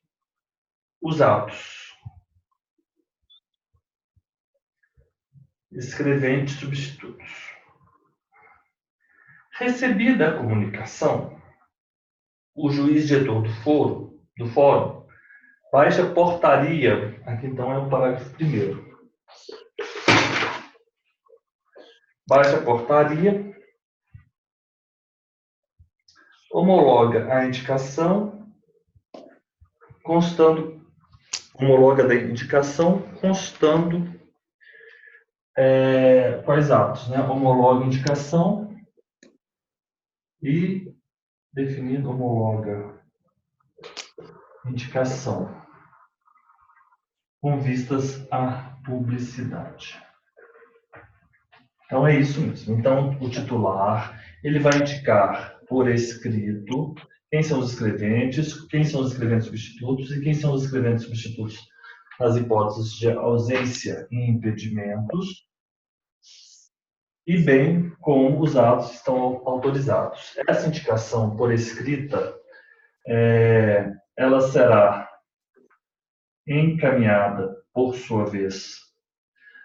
Escreventes substitutos. Recebida a comunicação, o juiz diretor do fórum baixa portaria, aqui então é o parágrafo 1º. Baixa portaria, homologa a indicação, homologa da indicação, constando quais atos, né? Homologa a indicação e definido homologa indicação com vistas à publicidade. Então é isso mesmo. Então o titular ele vai indicar por escrito quem são os escreventes substitutos e quem são os escreventes substitutos nas hipóteses de ausência e impedimentos, e bem como os atos estão autorizados. Essa indicação por escrita, ela será encaminhada, por sua vez,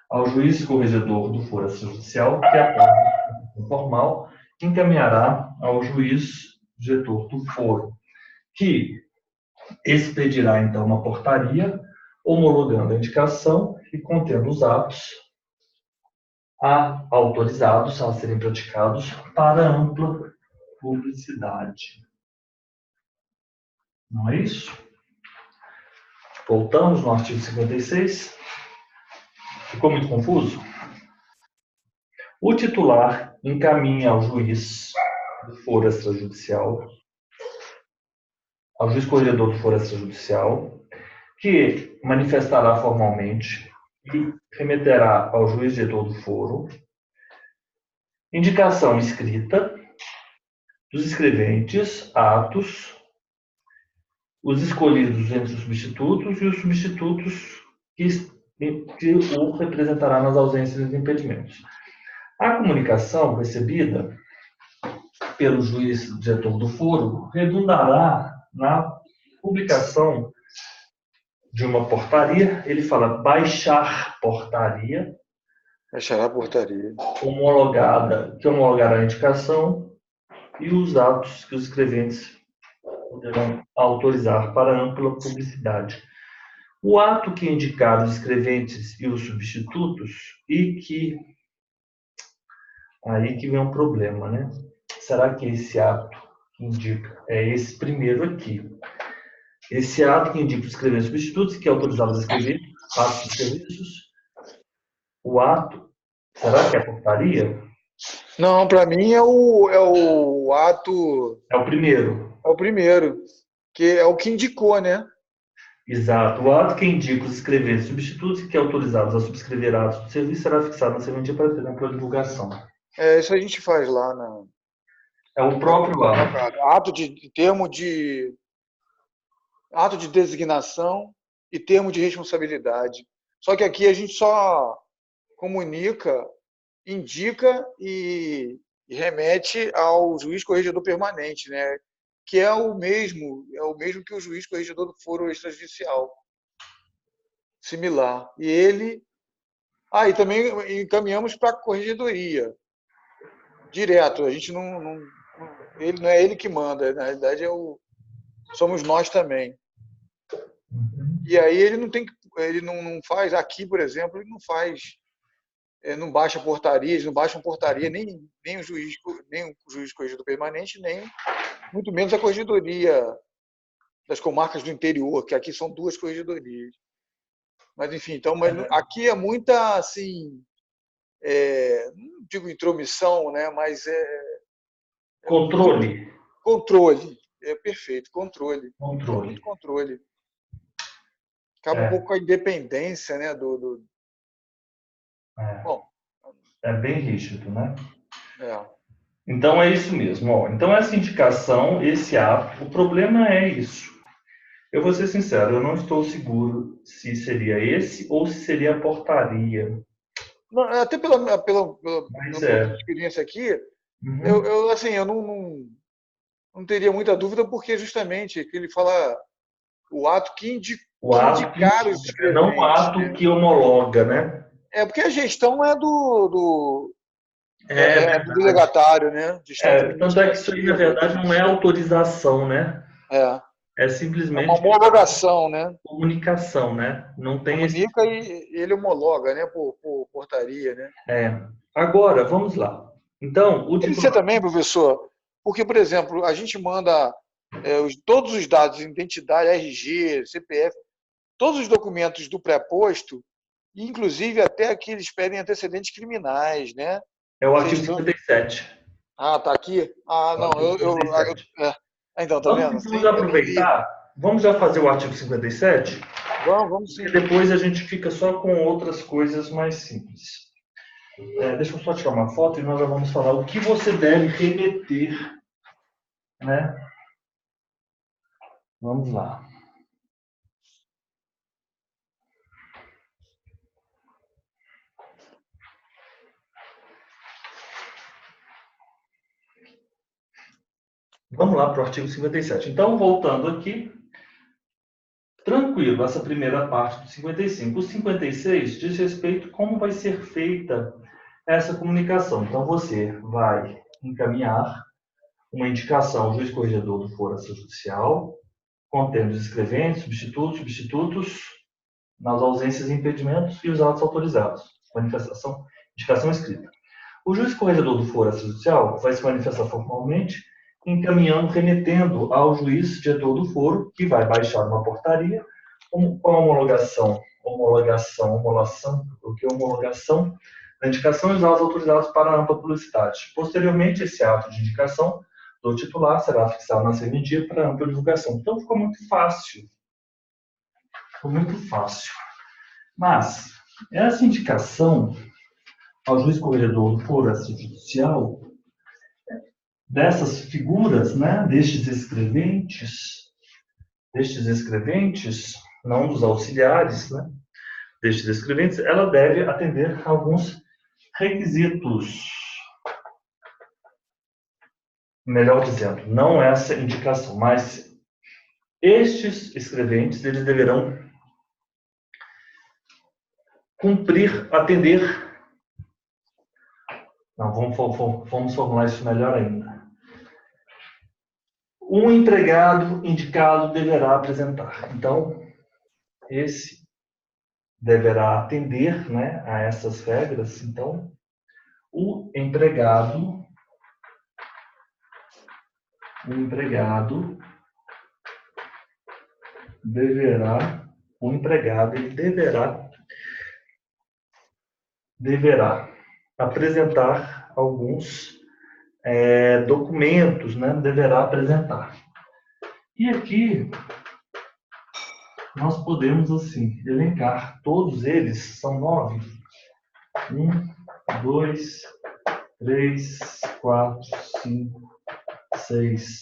ao juiz corregedor do foro extrajudicial, que após a formal encaminhará ao juiz diretor do foro, que expedirá então uma portaria homologando a indicação e contendo os atos autorizados a serem praticados para ampla publicidade. Não é isso? Voltamos no artigo 56. Ficou muito confuso? O titular encaminha ao juiz do foro extrajudicial, ao juiz corregedor do foro extrajudicial, que manifestará formalmente e remeterá ao juiz diretor do foro indicação escrita dos escreventes, atos, os escolhidos entre os substitutos e os substitutos que o representará nas ausências e impedimentos. A comunicação recebida pelo juiz diretor do foro redundará na publicação de uma portaria. Ele fala baixar portaria. Baixará a portaria. Que homologará a indicação e os atos que os escreventes poderão autorizar para ampla publicidade. O ato que indicar os escreventes e os substitutos aí que vem um problema, né? Será que esse ato que indica é esse primeiro aqui? Esse ato que indica os escreventes e substitutos, que é autorizado a escrever, atos de serviços, o ato, será que é a portaria? Não, para mim é o ato... É o primeiro. É o primeiro, que é o que indicou, né? Exato. O ato que indica os escreventes e substitutos, que é autorizados a subscrever atos de serviço, será fixado na serventia para ter ampla divulgação. Isso a gente faz lá na... É o próprio ato. Ato de designação e termo de responsabilidade. Só que aqui a gente só comunica, indica e remete ao juiz corregedor permanente, né? Que é o mesmo que o juiz corregedor do foro extrajudicial. Similar. E ele... e também encaminhamos para a corregedoria. Direto. A gente ele não é ele que manda, na realidade somos nós também. E aí ele não faz, aqui, por exemplo, ele não faz, não baixa portaria, eles não baixam portaria, nem o juiz corregedor permanente, nem muito menos a corregedoria das comarcas do interior, que aqui são 2 corregedorias. Mas enfim, então, aqui é muita, assim, não digo intromissão, né, mas controle. Controle, perfeito, controle. Controle. Acaba um pouco com a independência, né, Bom, é bem rígido, né? É. Então é isso mesmo. Ó. Então essa indicação, esse ato, o problema é isso. Eu vou ser sincero, eu não estou seguro se seria esse ou se seria a portaria. Não, até pela minha experiência aqui, eu não não teria muita dúvida, porque justamente que ele fala o ato que, O ato indicar os indica, não o escreventes, ato que homologa, né? Porque a gestão é É do verdade. delegatário, né? Gestão Tanto é que isso aí, na administrativa, verdade, não é administrativa. autorização, né? É, É é uma simplesmente homologação, né? comunicação, né? Não tem esse. Comunica e ele homologa, né? Por portaria, né? É. Agora, vamos lá. Então, o Pode ser titular. também, professor, porque, por exemplo, a gente manda todos os dados, identidade, RG, CPF, todos os documentos do preposto, inclusive até aqui eles pedem antecedentes criminais, né? É o artigo Certidão. 57. Ah, tá aqui? Ah, É o não, artigo 57. então, tá vendo? Vamos Sim, eu não li. aproveitar, vamos já fazer o artigo 57, Vamos porque sim. depois a gente fica só com outras coisas mais simples. Deixa eu só tirar uma foto e nós já vamos falar o que você deve remeter, né? Vamos lá. Vamos lá para o artigo 57. Então, voltando aqui, tranquilo, essa primeira parte do 55. O 56 diz respeito a como vai ser feita essa comunicação. Então, você vai encaminhar uma indicação ao juiz corregedor do foro judicial, contendo os escreventes, substitutos, nas ausências e impedimentos e os atos autorizados. Manifestação, indicação escrita. O juiz corregedor do foro judicial vai se manifestar formalmente, encaminhando, remetendo ao juiz diretor do foro, que vai baixar uma portaria com a homologação da indicação e os atos autorizados para ampla publicidade. Posteriormente, esse ato de indicação do titular será fixado na CND para ampla divulgação. Então, ficou muito fácil. Ficou muito fácil. Mas, essa indicação ao juiz corregedor do foro judicial, dessas figuras, né, destes escreventes, não dos auxiliares, né, destes escreventes, ela deve atender a alguns requisitos. Melhor dizendo, não essa indicação, mas estes escreventes, eles deverão atender. Não, vamos formular isso melhor ainda. Um empregado indicado deverá apresentar. Então, esse deverá atender, né, a essas regras. Então, o empregado deverá apresentar alguns documentos, né, deverá apresentar. E aqui nós podemos, assim, elencar todos eles, são 9. 1, 2, 3, 4, 5, 6,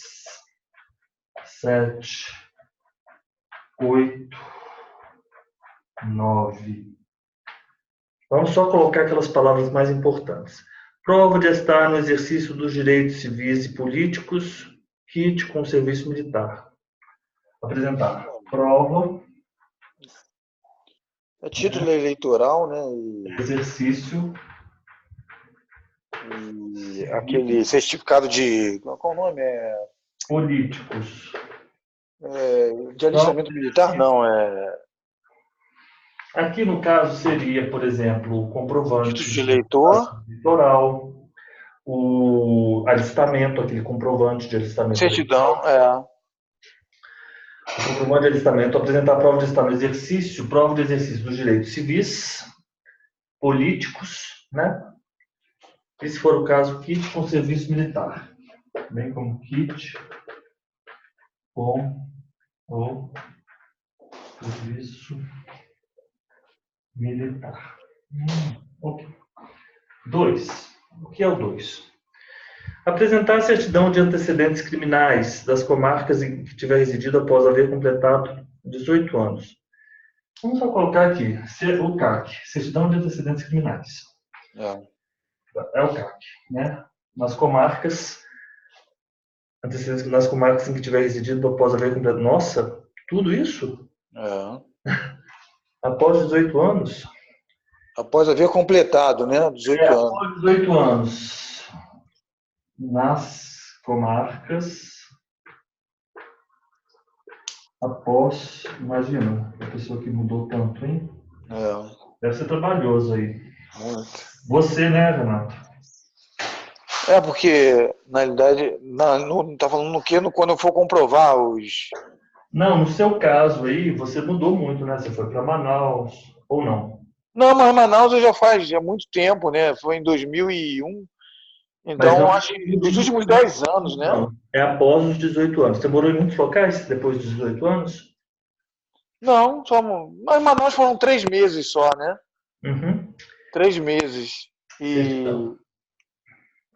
7, 8, 9. Vamos só colocar aquelas palavras mais importantes. Prova de estar no exercício dos direitos civis e políticos, kit com serviço militar. Apresentar prova. É título eleitoral, né? Exercício. E aquele certificado de. Qual o nome? Políticos. De alistamento militar? Não, Aqui, no caso, seria, por exemplo, o comprovante título de eleitor. eleitoral, o alistamento, aquele comprovante de alistamento Certidão, eleitoral. O comprovante de alistamento, apresentar a prova de estar no exercício, prova de exercício dos direitos civis, políticos, né? E se for o caso, kit com serviço militar. Bem como kit com o serviço militar. Ok. 2. O que é o 2? Apresentar a certidão de antecedentes criminais das comarcas em que tiver residido após haver completado 18 anos. Vamos só colocar aqui, o CAC, certidão de antecedentes criminais. É o CAC, né? Nas comarcas Antecedentes nas comarcas em que tiver residido após haver completado. Nossa, tudo isso? Após 18 anos? Após haver completado, né? 18 anos. Após 18 anos. Nas comarcas. Após. Imagina, a pessoa que mudou tanto, hein? Deve ser trabalhoso aí. Muito. Você, né, Renato? Porque, na realidade, não está falando no que quando eu for comprovar os. Não, no seu caso aí, você mudou muito, né? Você foi para Manaus, ou não? Não, mas Manaus eu já faz já muito tempo, né? Foi em 2001. Mas não Então, acho que nos últimos 10 anos, né? não. É após os 18 anos. Você morou em muitos locais depois dos 18 anos? Não, mas Manaus foram 3 meses só, né? Uhum. 3 meses. E Certidão.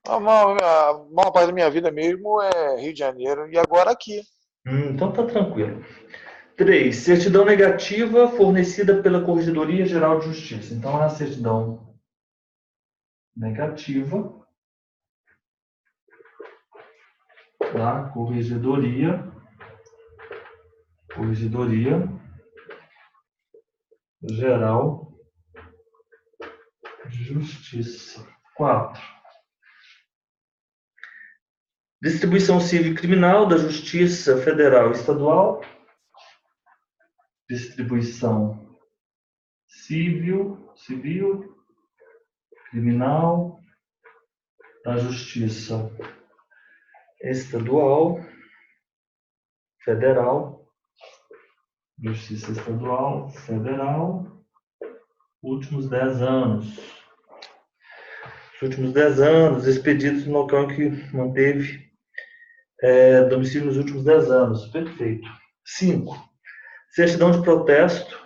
a maior parte da minha vida mesmo é Rio de Janeiro e agora aqui. Então tá tranquilo. 3. Certidão negativa fornecida pela Corregedoria Geral de Justiça. Então é a certidão negativa da Corregedoria Geral de Justiça. 4. Distribuição civil e criminal da Justiça Federal e Estadual. Distribuição civil, criminal da Justiça Estadual, Federal, Justiça Estadual, Federal, últimos 10 anos. Os últimos 10 anos, expedidos no local em que manteve domicílio nos últimos 10 anos. Perfeito. 5. Certidão de protesto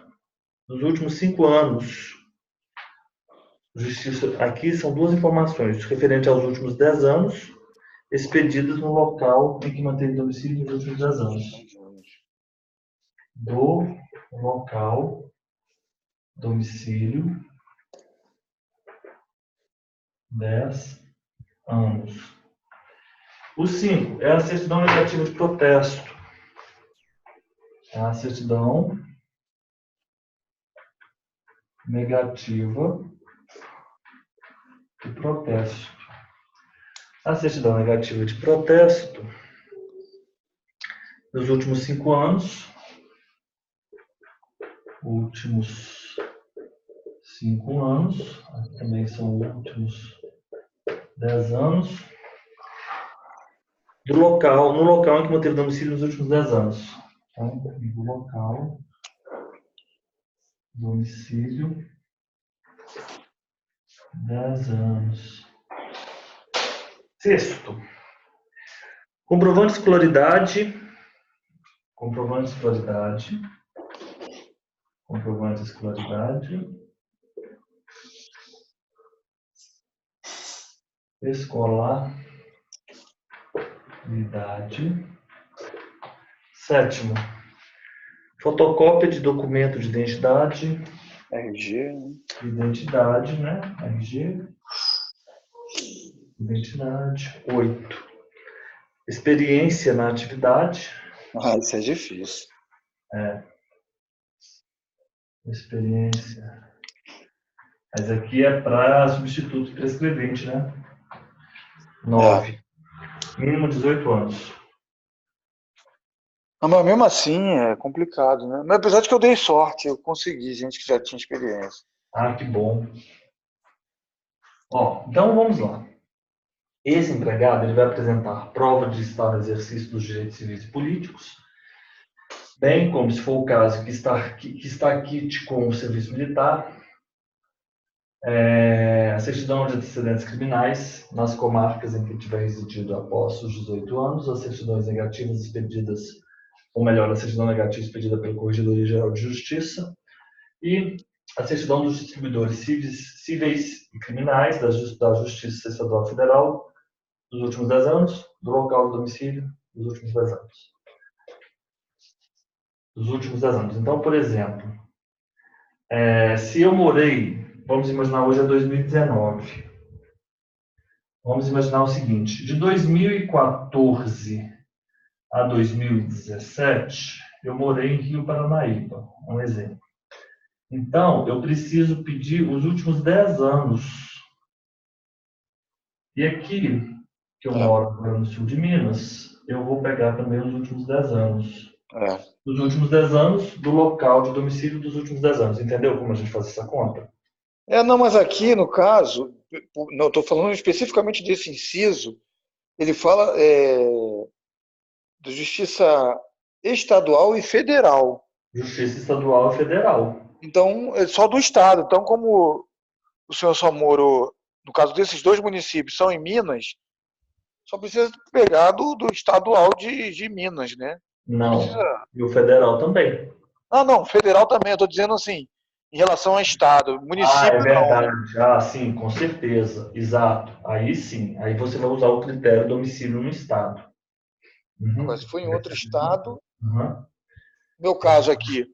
nos últimos 5 anos. Justiça, aqui são duas informações, referente aos últimos 10 anos, expedidas no local em que manteve domicílio nos últimos 10 anos. Do local, domicílio, 10 anos. O 5 é a certidão negativa de protesto. É a certidão negativa de protesto. A certidão negativa de protesto, nos últimos 5 anos, últimos 5 anos, também são últimos 10 anos, no local em que manteve domicílio nos últimos 10 anos. Então, do local, domicílio, 10 anos. 6. Comprovante de escolaridade, escolaridade. 7. Fotocópia de documento de identidade. RG. Identidade, né? RG. Identidade. 8. Experiência na atividade. Isso é difícil. Experiência. Mas aqui é para substituto prescrevente, né? 9. Mínimo 18 anos. Mas mesmo assim é complicado, né? Mas apesar de que eu dei sorte, eu consegui gente que já tinha experiência. Que bom. Então vamos lá. Esse empregado ele vai apresentar prova de estar no exercício dos direitos civis e políticos, bem como, se for o caso, que está quite com o serviço militar, a certidão de antecedentes criminais nas comarcas em que tiver residido após os 18 anos, as certidões negativas expedidas, ou melhor, a certidão negativa expedida pela Corregedoria Geral de Justiça, e a certidão dos distribuidores cíveis e criminais da Justiça Estadual Federal dos últimos 10 anos, do local do domicílio dos últimos 10 anos. Dos últimos 10 anos. Então, por exemplo, se eu morei, vamos imaginar hoje é 2019. Vamos imaginar o seguinte: de 2014 a 2017, eu morei em Rio Paranaíba, um exemplo. Então, eu preciso pedir os últimos 10 anos. E aqui, que eu moro agora no sul de Minas, eu vou pegar também os últimos 10 anos. Os últimos 10 anos do local de domicílio dos últimos 10 anos. Entendeu como a gente faz essa conta? Não, mas aqui, no caso, não estou falando especificamente desse inciso, ele fala de justiça estadual e federal. Justiça estadual e federal. Então, é só do estado. Então, como o senhor só morou, no caso desses dois municípios, são em Minas, só precisa pegar do estadual de Minas, né? Não Não. precisa. E o federal também. Ah, não, federal também. Eu estou dizendo assim, em relação a estado. Ah, é Município não, né? verdade. Ah, sim, com certeza. Exato. Aí sim. Aí você vai usar o critério domicílio no estado. Agora, Uhum. se for em outro estado, Uhum. meu caso aqui,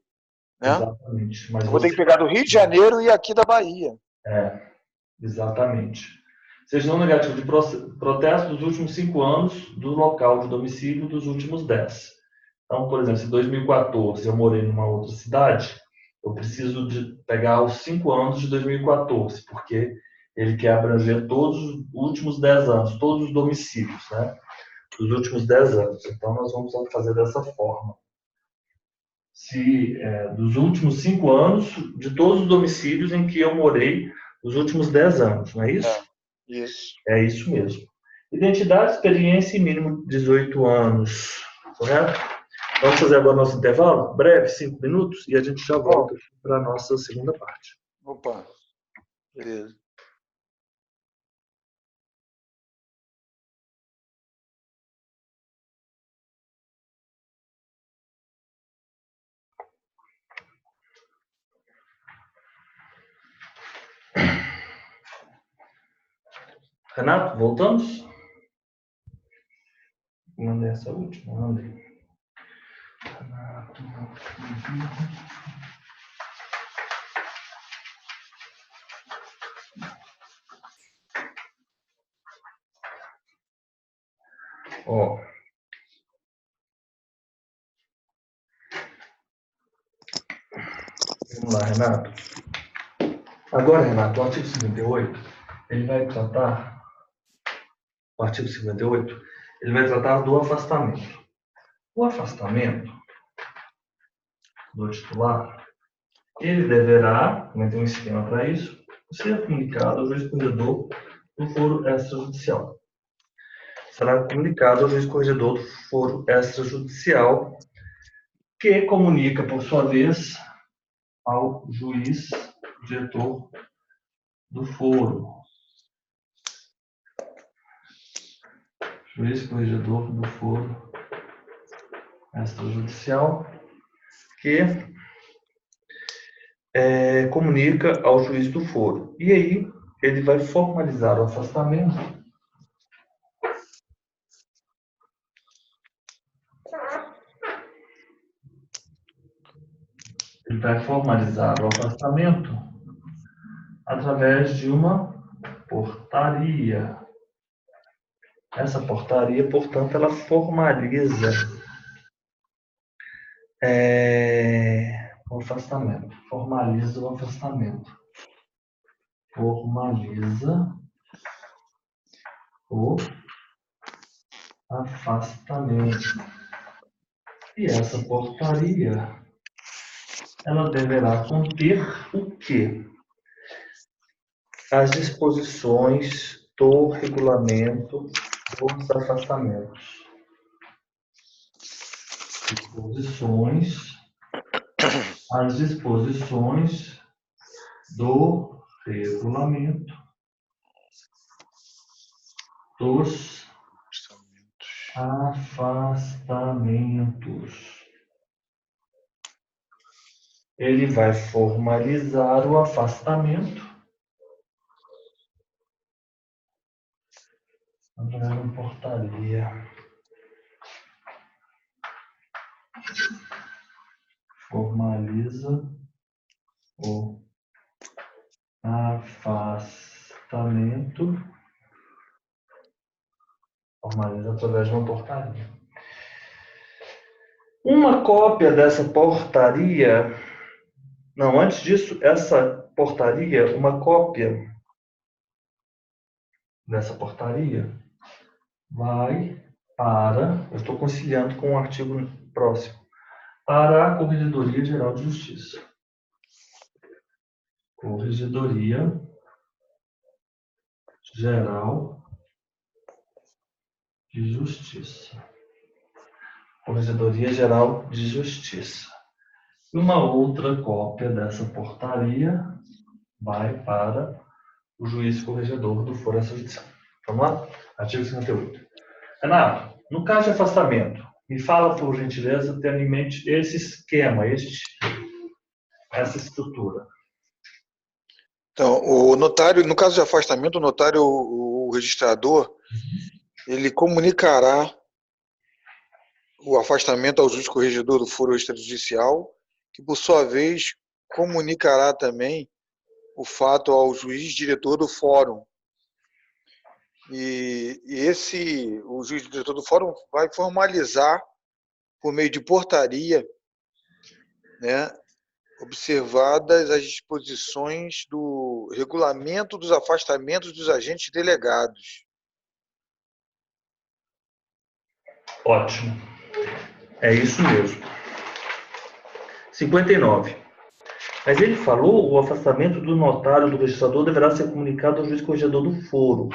né? Exatamente. Mas Eu vou ter que você. pegar do Rio de Janeiro e aqui da Bahia. É, exatamente. Certidão negativa de protesto dos últimos 5 anos do local de domicílio dos últimos 10. Então, por exemplo, se em 2014 eu morei numa outra cidade, eu preciso de pegar os 5 anos de 2014, porque ele quer abranger todos os últimos 10 anos, todos os domicílios, né? Dos últimos 10 anos. Então, nós vamos fazer dessa forma. Se dos últimos 5 anos, de todos os domicílios em que eu morei os últimos 10 anos, não é isso? Isso. É isso mesmo. Identidade, experiência e mínimo 18 anos, correto? Vamos fazer agora nosso intervalo, breve, 5 minutos, e a gente já volta para a nossa segunda parte. Opa, beleza. Renato, voltamos? Mandei essa última, mandei. Renato. Ó. Vamos lá, Renato. Agora, Renato, o artigo 58, ele vai tratar, o artigo 58, ele vai tratar do afastamento. O afastamento do titular, ele deverá, também tem um esquema para isso, ser comunicado ao juiz corregedor do foro extrajudicial. Será comunicado ao juiz corregedor do foro extrajudicial, que comunica, por sua vez, ao juiz diretor do foro. Juiz corregedor do foro extrajudicial, que comunica ao juiz do foro. E aí, ele vai formalizar o afastamento através de uma portaria. Essa portaria, portanto, ela formaliza o afastamento. Formaliza o afastamento. Formaliza o afastamento. E essa portaria, ela deverá conter o quê? As disposições do regulamento dos afastamentos. As disposições do regulamento dos afastamentos. Ele vai formalizar o afastamento através de uma portaria. Formaliza o afastamento Formaliza através de uma portaria. Uma cópia dessa portaria... Não, antes disso, essa portaria, uma cópia dessa portaria vai para... Eu estou conciliando com o artigo próximo. Para a Corregedoria Geral de Justiça. Corregedoria Geral de Justiça. Corregedoria Geral de Justiça. E uma outra cópia dessa portaria vai para o juiz corregedor do foro judicial. Vamos lá? Artigo 58. Renato, no caso de afastamento, me fala, por gentileza, tendo em mente esse esquema, essa estrutura. Então, o notário, no caso de afastamento, o notário, o registrador, ele comunicará o afastamento ao juiz corregedor do foro extrajudicial, que, por sua vez, comunicará também o fato ao juiz diretor do fórum. E o juiz diretor do fórum vai formalizar, por meio de portaria, né, observadas as disposições do regulamento dos afastamentos dos agentes delegados. Ótimo. É isso mesmo. 59. Mas ele falou, o afastamento do notário do registrador deverá ser comunicado ao juiz corregedor do foro.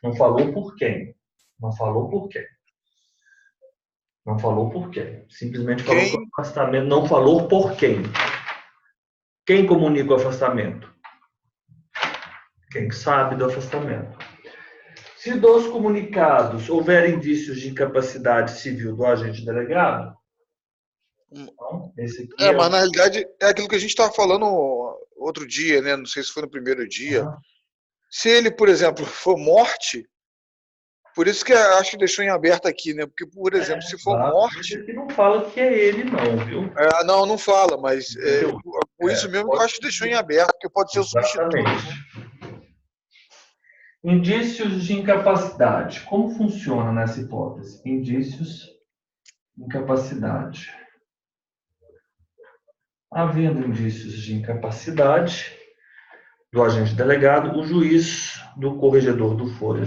Não falou por quem. Não falou por quem. Não falou por quem. Simplesmente falou que o afastamento não falou por quem. Quem comunica o afastamento? Quem sabe do afastamento. Se dos comunicados houver indícios de incapacidade civil do agente delegado, então, esse aqui mas na realidade é aquilo que a gente estava falando outro dia, né? Não sei se foi no primeiro dia. Se ele, por exemplo, for morte, por isso que eu acho que deixou em aberto aqui, né? Porque, por exemplo, se for morte... Aqui não fala que é ele não, viu? Não fala, mas por isso mesmo que eu acho que deixou em aberto, porque pode ser o substituto. Né? Indícios de incapacidade. Como funciona nessa hipótese? Indícios de incapacidade. Havendo indícios de incapacidade do agente delegado, o juiz do corregedor do foro,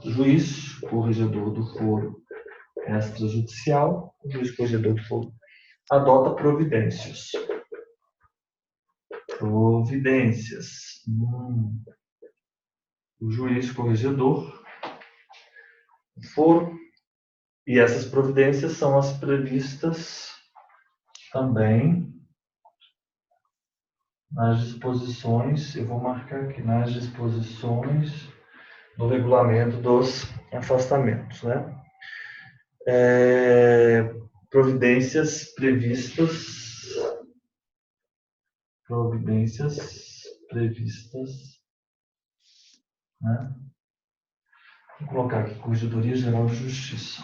juiz corregedor do foro extrajudicial, o juiz corregedor do foro adota providências. Providências. O juiz corregedor do foro, e essas providências são as previstas também nas disposições, eu vou marcar aqui, nas disposições do regulamento dos afastamentos, né? Providências previstas, né? Vou colocar aqui, Corregedoria Geral de Justiça.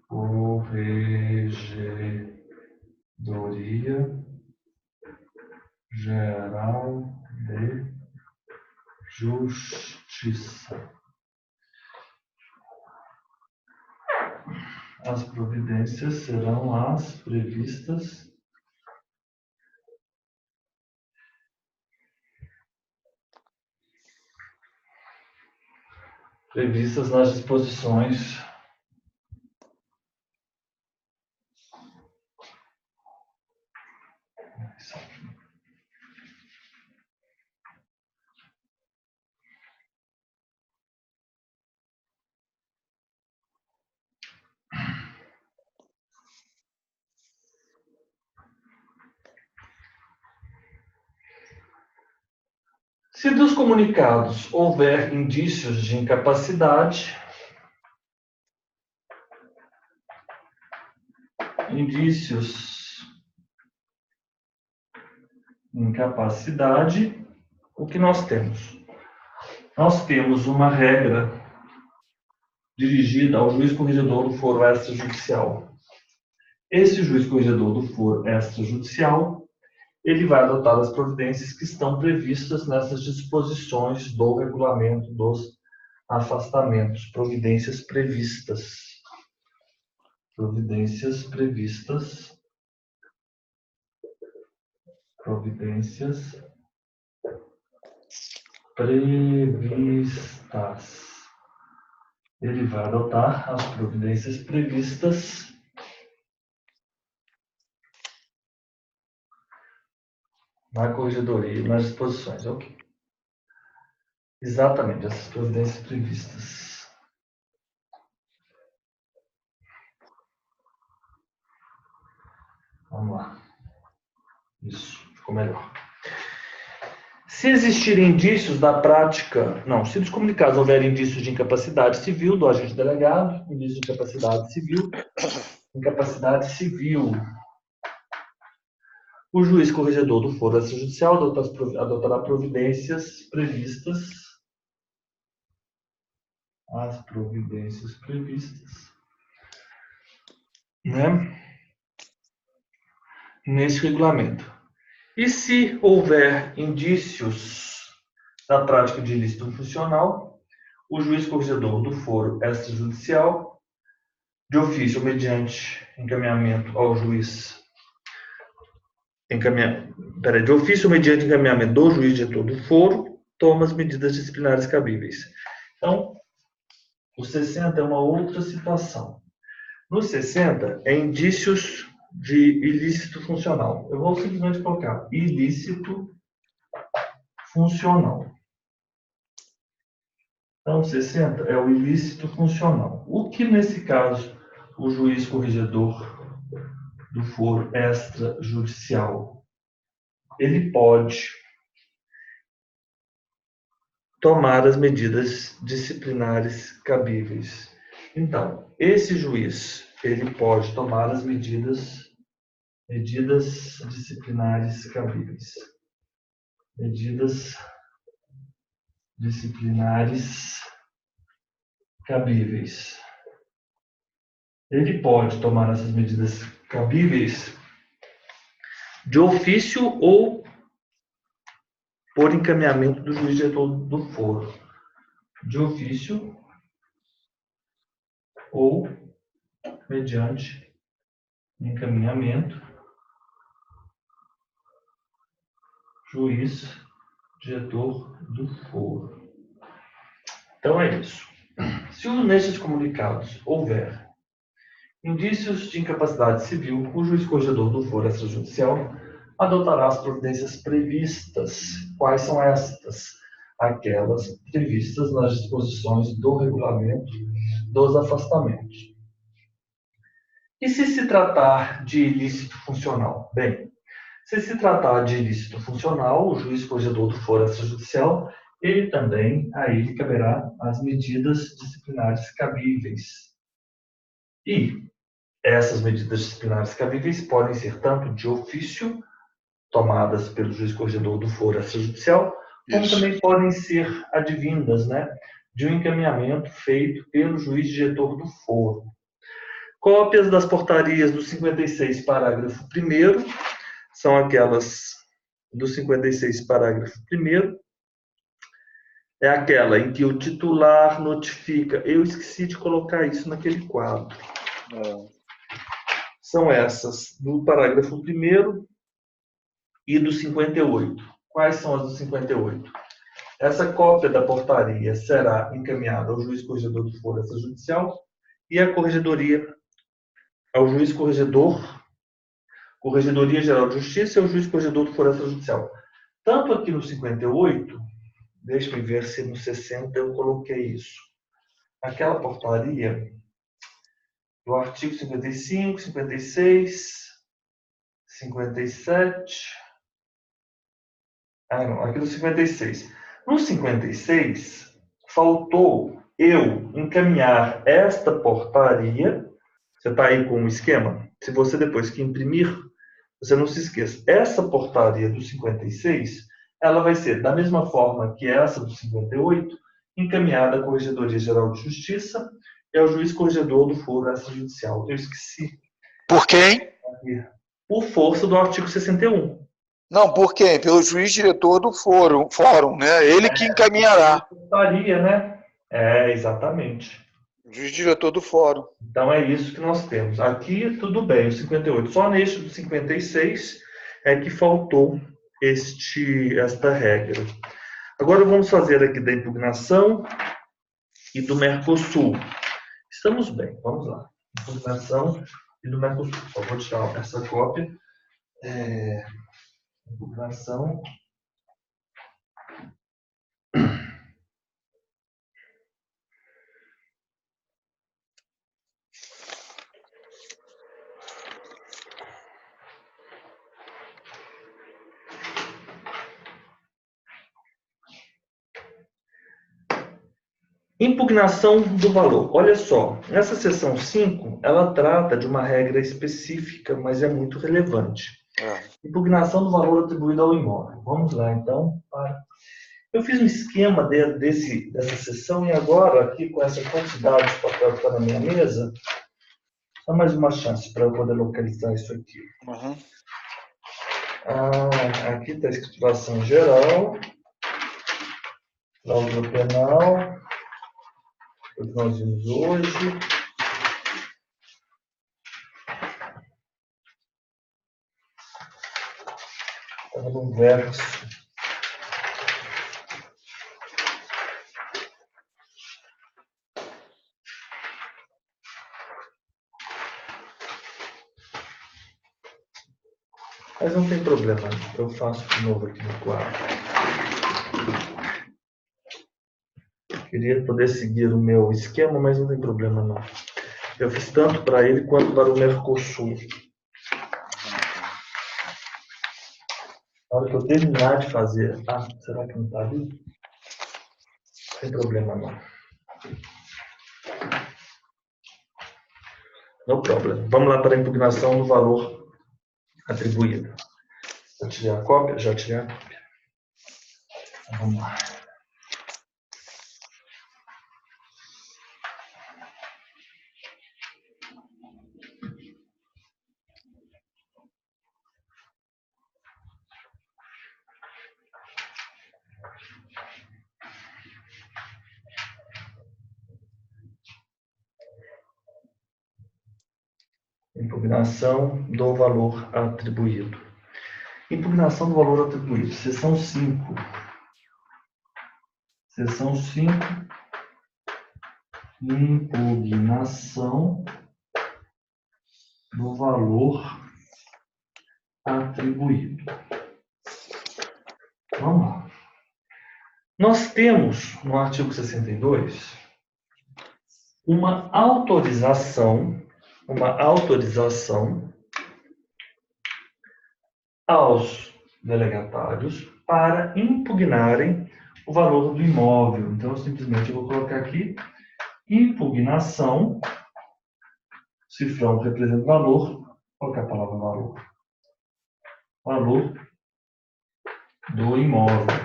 Corregedoria Geral de Justiça. As providências serão as previstas nas disposições Se dos comunicados houver indícios de incapacidade, o que nós temos? Nós temos uma regra dirigida ao juiz corregedor do foro extrajudicial. Esse juiz corregedor do foro extrajudicial, ele vai adotar as providências que estão previstas nessas disposições do regulamento dos afastamentos. Providências previstas. Providências previstas. Providências previstas. Ele vai adotar as providências previstas na corregedoria, nas disposições. Ok. Exatamente, essas providências previstas. Vamos lá. Isso, ficou melhor. Se existirem indícios da prática... Não, se dos comunicados houver indícios de incapacidade civil do agente delegado, indício de incapacidade civil, o juiz corregedor do foro extrajudicial adotará providências previstas. As providências previstas, né, nesse regulamento. E se houver indícios da prática de ilícito funcional, o juiz corregedor do foro extrajudicial, de ofício mediante encaminhamento ao juiz, de ofício mediante encaminhamento do juiz diretor do foro, toma as medidas disciplinares cabíveis. Então, o 60 é uma outra situação. No 60, é indícios de ilícito funcional. Eu vou simplesmente colocar ilícito funcional. Então, 60 é o ilícito funcional. O que, nesse caso, o juiz corregedor do foro extrajudicial, ele pode tomar as medidas disciplinares cabíveis. Então, esse juiz, ele pode tomar as medidas disciplinares cabíveis. Medidas disciplinares cabíveis. Ele pode tomar essas medidas cabíveis de ofício ou por encaminhamento do juiz diretor do foro. De ofício ou mediante encaminhamento juiz diretor do foro. Então é isso. Se nesses comunicados houver indícios de incapacidade civil, o juiz corregedor do foro extrajudicial adotará as providências previstas. Quais são estas? Aquelas previstas nas disposições do regulamento dos afastamentos. E se tratar de ilícito funcional? Bem, se se tratar de ilícito funcional, o juiz corregedor do foro extrajudicial, ele também, a ele caberá as medidas disciplinares cabíveis. E essas medidas disciplinares cabíveis podem ser tanto de ofício, tomadas pelo juiz corregedor do foro extrajudicial, como também podem ser advindas, né, de um encaminhamento feito pelo juiz diretor do foro. Cópias das portarias do 56, parágrafo 1º, são aquelas do 56, parágrafo 1º, é aquela em que o titular notifica. Eu esqueci de colocar isso naquele quadro. São essas do parágrafo 1º e do 58. Quais são as do 58? Essa cópia da portaria será encaminhada ao juiz corregedor do foro extrajudicial e à corregedoria, ao juiz corregedor, Corregedoria Geral de Justiça e ao juiz corregedor do foro extrajudicial. Tanto aqui no 58, deixa eu ver se no 60 eu coloquei isso. Aquela portaria do artigo 55, 56, 57... não, aqui do 56. No 56, faltou eu encaminhar esta portaria. Você está aí com o esquema? Se você depois que imprimir, você não se esqueça. Essa portaria do 56, ela vai ser, da mesma forma que essa do 58, encaminhada à Corregedoria Geral de Justiça e ao juiz corregedor do foro extrajudicial. Eu esqueci. Por quem? Por força do artigo 61. Não, por quem? Pelo juiz diretor do fórum, né? Ele que encaminhará. Estaria, né? Exatamente. O juiz diretor do fórum. Então é isso que nós temos. Aqui tudo bem, o 58. Só neste do 56 é que faltou esta regra. Agora vamos fazer aqui da impugnação e do Mercosul. Estamos bem, vamos lá. Impugnação e do Mercosul. Só vou tirar essa cópia. Impugnação. Impugnação do valor. Olha só, nessa seção 5, ela trata de uma regra específica, mas é muito relevante. Impugnação do valor atribuído ao imóvel. Vamos lá, então. Eu fiz um esquema dessa seção e agora, aqui com essa quantidade de papel que está na minha mesa, dá mais uma chance para eu poder localizar isso aqui. Uhum. Aqui está a escrituração geral, cláusula penal, o que nós vimos hoje. Estava no verso. Mas não tem problema, eu faço de novo aqui no quadro. Queria poder seguir o meu esquema, mas não tem problema não. Eu fiz tanto para ele quanto para o Mercosul. Na hora que eu terminar de fazer... será que não está ali? Não tem problema não. No problema. Vamos lá para a impugnação do valor atribuído. Já tirei a cópia? Já tirei a cópia. Então, vamos lá. Impugnação do valor atribuído. Impugnação do valor atribuído. Seção 5. Seção 5. Impugnação do valor atribuído. Vamos lá. Nós temos, no artigo 62, uma autorização aos delegatários para impugnarem o valor do imóvel. Então, simplesmente, eu vou colocar aqui impugnação, cifrão representa valor, vou colocar a palavra valor. Valor do imóvel.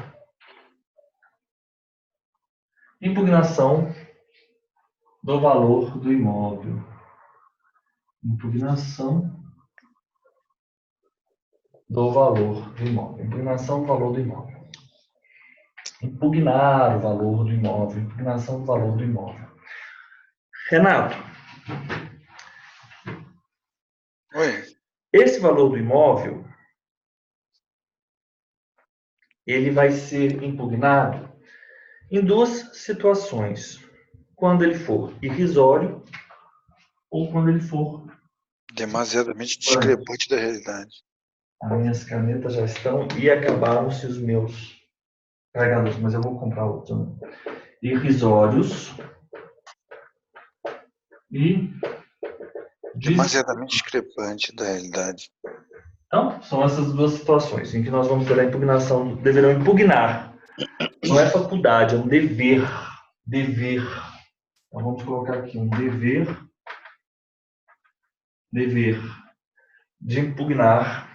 Impugnação do valor do imóvel. Impugnação do valor do imóvel. Impugnação do valor do imóvel. Impugnar o valor do imóvel. Impugnação do valor do imóvel. Renato. Oi. Esse valor do imóvel, ele vai ser impugnado em duas situações. Quando ele for irrisório ou quando ele for demasiadamente discrepante da realidade. As minhas canetas já estão e acabaram-se os meus carregadores, mas eu vou comprar outro. Irrisórios e demasiadamente discrepante da realidade. Então, são essas duas situações em que nós vamos ter a impugnação, deverão impugnar. Não é faculdade, é um dever. Dever. Então, vamos colocar aqui um dever de impugnar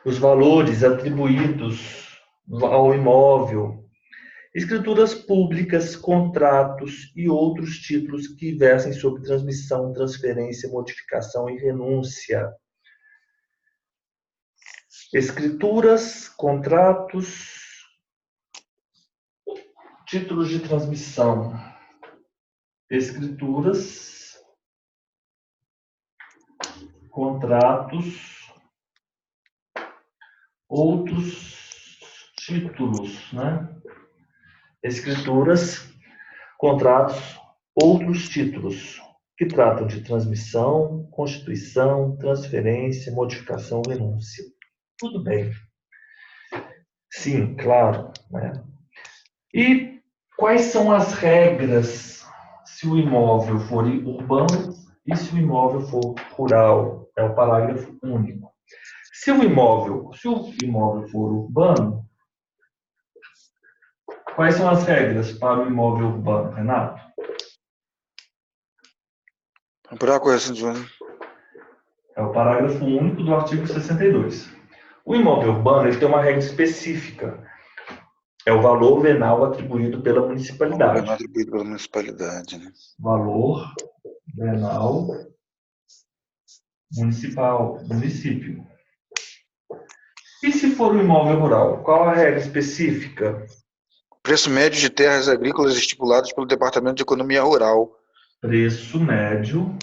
os valores atribuídos ao imóvel, escrituras públicas, contratos e outros títulos que versem sobre transmissão, transferência, modificação e renúncia. Escrituras, contratos, títulos de transmissão. Escrituras, contratos, outros títulos, né? Escrituras, contratos, outros títulos, que tratam de transmissão, constituição, transferência, modificação, renúncia. Tudo bem. Sim, claro, né? E quais são as regras se o imóvel for urbano e se o imóvel for rural? É o parágrafo único. Se o imóvel for urbano, quais são as regras para o imóvel urbano, Renato? Para a correção de ano. É o parágrafo único do artigo 62. O imóvel urbano ele tem uma regra específica. É o valor venal atribuído pela municipalidade. Valor venal atribuído pela municipalidade, né? Valor venal município. E se for um imóvel rural, qual a regra específica? Preço médio de terras agrícolas estipulados pelo Departamento de Economia Rural. Preço médio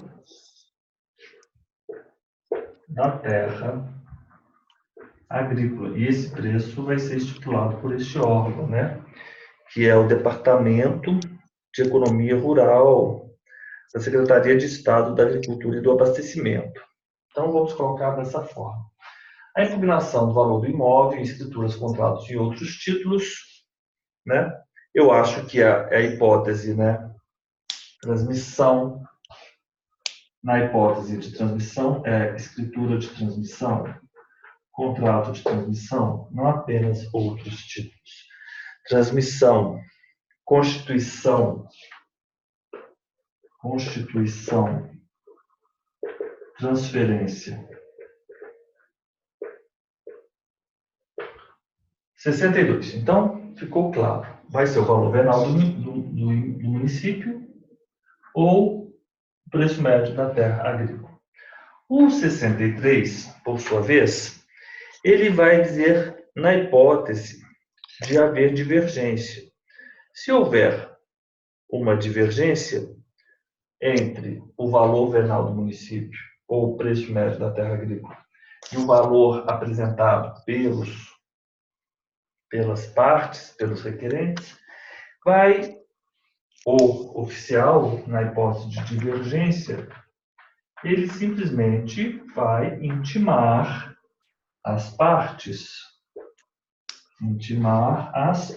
da terra agrícola. E esse preço vai ser estipulado por este órgão, né? Que é o Departamento de Economia Rural da Secretaria de Estado da Agricultura e do Abastecimento. Então, vamos colocar dessa forma. A impugnação do valor do imóvel, escrituras, contratos e outros títulos, né? Eu acho que a hipótese, né? Transmissão, na hipótese de transmissão, é escritura de transmissão, contrato de transmissão, não apenas outros títulos. Transmissão, constituição, transferência. 62. Então, ficou claro. Vai ser o valor venal do município ou o preço médio da terra agrícola. O 63, por sua vez, ele vai dizer na hipótese de haver divergência. Se houver uma divergência entre o valor venal do município ou o preço médio da terra agrícola e o valor apresentado pelas partes, pelos requerentes, o oficial, na hipótese de divergência, ele simplesmente vai intimar as partes. Intimar as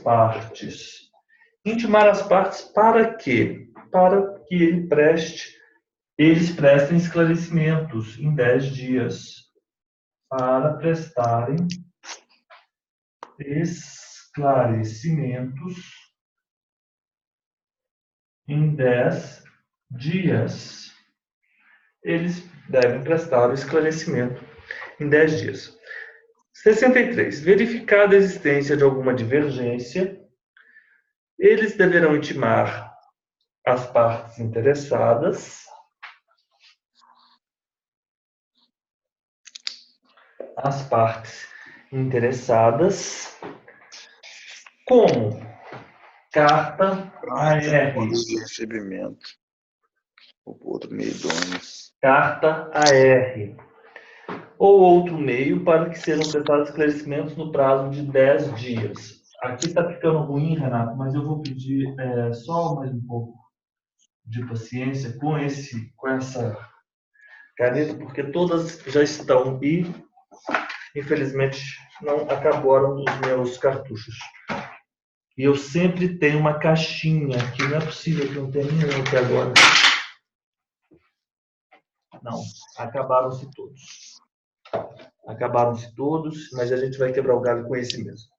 partes para quê? Para que eles prestem esclarecimentos em 10 dias. Para prestarem esclarecimentos em 10 dias. Eles devem prestar o esclarecimento em 10 dias. 63. Verificada a existência de alguma divergência, eles deverão intimar as partes interessadas, como carta AR. De recebimento. O outro meio idôneo. Carta AR. Ou outro meio para que sejam prestados esclarecimentos no prazo de 10 dias. Aqui está ficando ruim, Renato, mas eu vou pedir só mais um pouco de paciência com essa caneta, porque todas já estão e, infelizmente, não acabaram os meus cartuchos. E eu sempre tenho uma caixinha aqui, não é possível que não tenha nenhum até agora. Não, acabaram-se todos, mas a gente vai quebrar o galho com esse mesmo.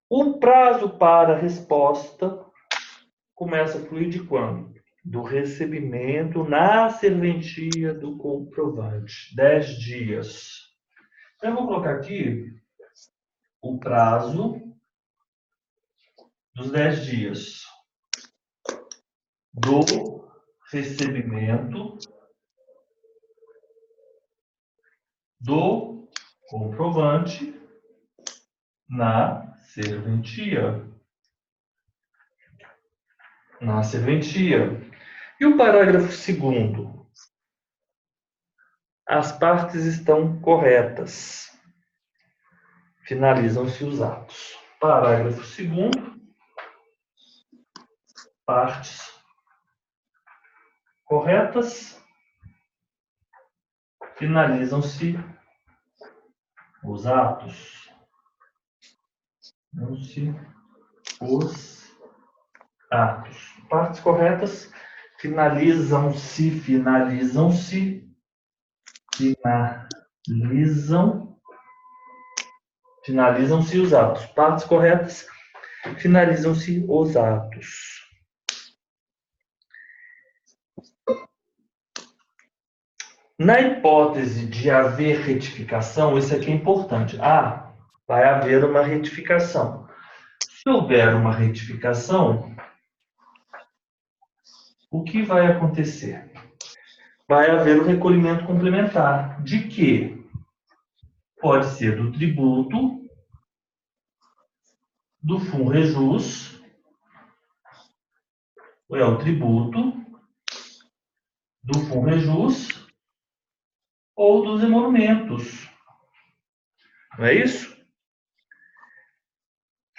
O prazo para resposta começa a fluir de quando? Do recebimento na serventia do comprovante. 10 dias. Então, eu vou colocar aqui o prazo dos 10 dias do recebimento do comprovante na serventia. Na serventia. E o parágrafo 2º? As partes estão corretas. Finalizam-se os atos. Parágrafo 2º. Partes corretas. Finalizam-se os atos. Finalizam-se os atos. Partes corretas. Finalizam-se os atos. Partes corretas. Finalizam-se os atos. Na hipótese de haver retificação, isso aqui é importante. Vai haver uma retificação. Se houver uma retificação, o que vai acontecer? Vai haver o recolhimento complementar. De quê? Pode ser do tributo, do FUNREJUS, o tributo, do FUNREJUS ou dos emolumentos. Não é isso?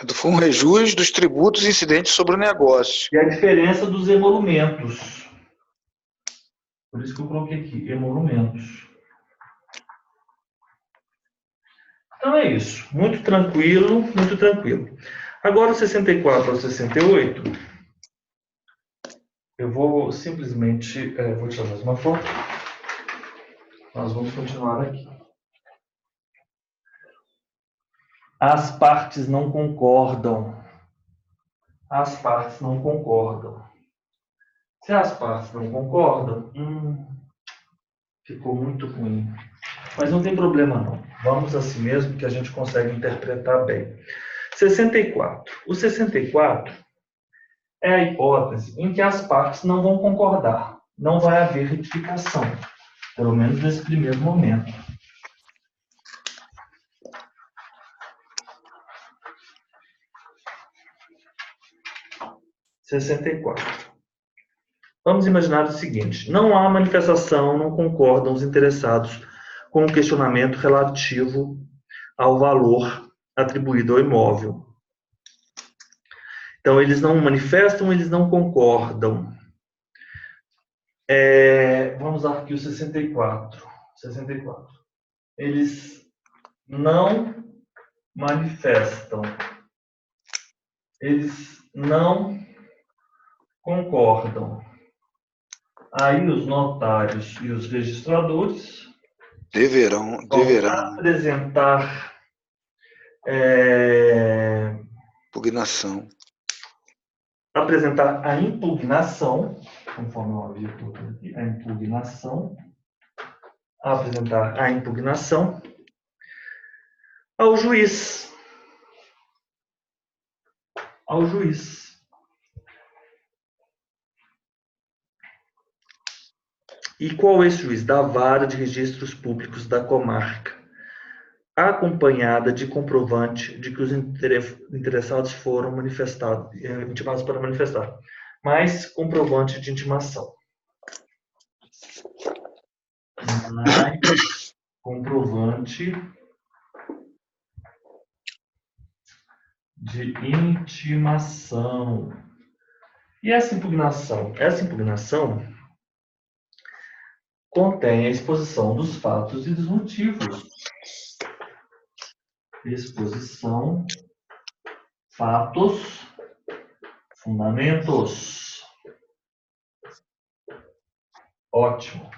Do FUNREJUS, dos tributos incidentes sobre o negócio. E a diferença dos emolumentos. Por isso que eu coloquei aqui, emolumentos. Então é isso. Muito tranquilo, muito tranquilo. Agora, o 64 ao 68, eu vou simplesmente... vou tirar mais uma foto. Nós vamos continuar aqui. As partes não concordam. As partes não concordam. Se as partes não concordam, ficou muito ruim. Mas não tem problema não. Vamos assim mesmo que a gente consegue interpretar bem. 64. O 64 é a hipótese em que as partes não vão concordar. Não vai haver retificação. Pelo menos nesse primeiro momento. Vamos imaginar o seguinte: não há manifestação, não concordam os interessados com o questionamento relativo ao valor atribuído ao imóvel. Então, eles não manifestam, eles não concordam. Vamos lá aqui o 64. Eles não manifestam. Eles não concordam. Aí os notários e os registradores deverão apresentar impugnação. Apresentar a impugnação, conforme eu havia colocado aqui, apresentar a impugnação ao juiz. E qual é esse juiz? Da Vara de Registros Públicos da Comarca, acompanhada de comprovante de que os interessados foram intimados para manifestar, mais comprovante de intimação. Mais comprovante de intimação. E essa impugnação? Essa impugnação contém a exposição dos fatos e dos motivos. Exposição, fatos, fundamentos. Ótimo.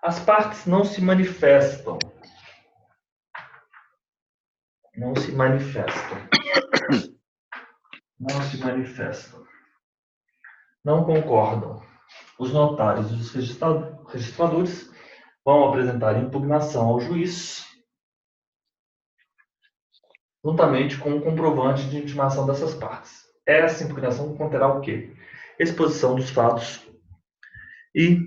As partes não se manifestam. Não se manifestam. Não concordam. Os notários e os registradores vão apresentar impugnação ao juiz, juntamente com o comprovante de intimação dessas partes. Essa impugnação conterá o quê? Exposição dos fatos e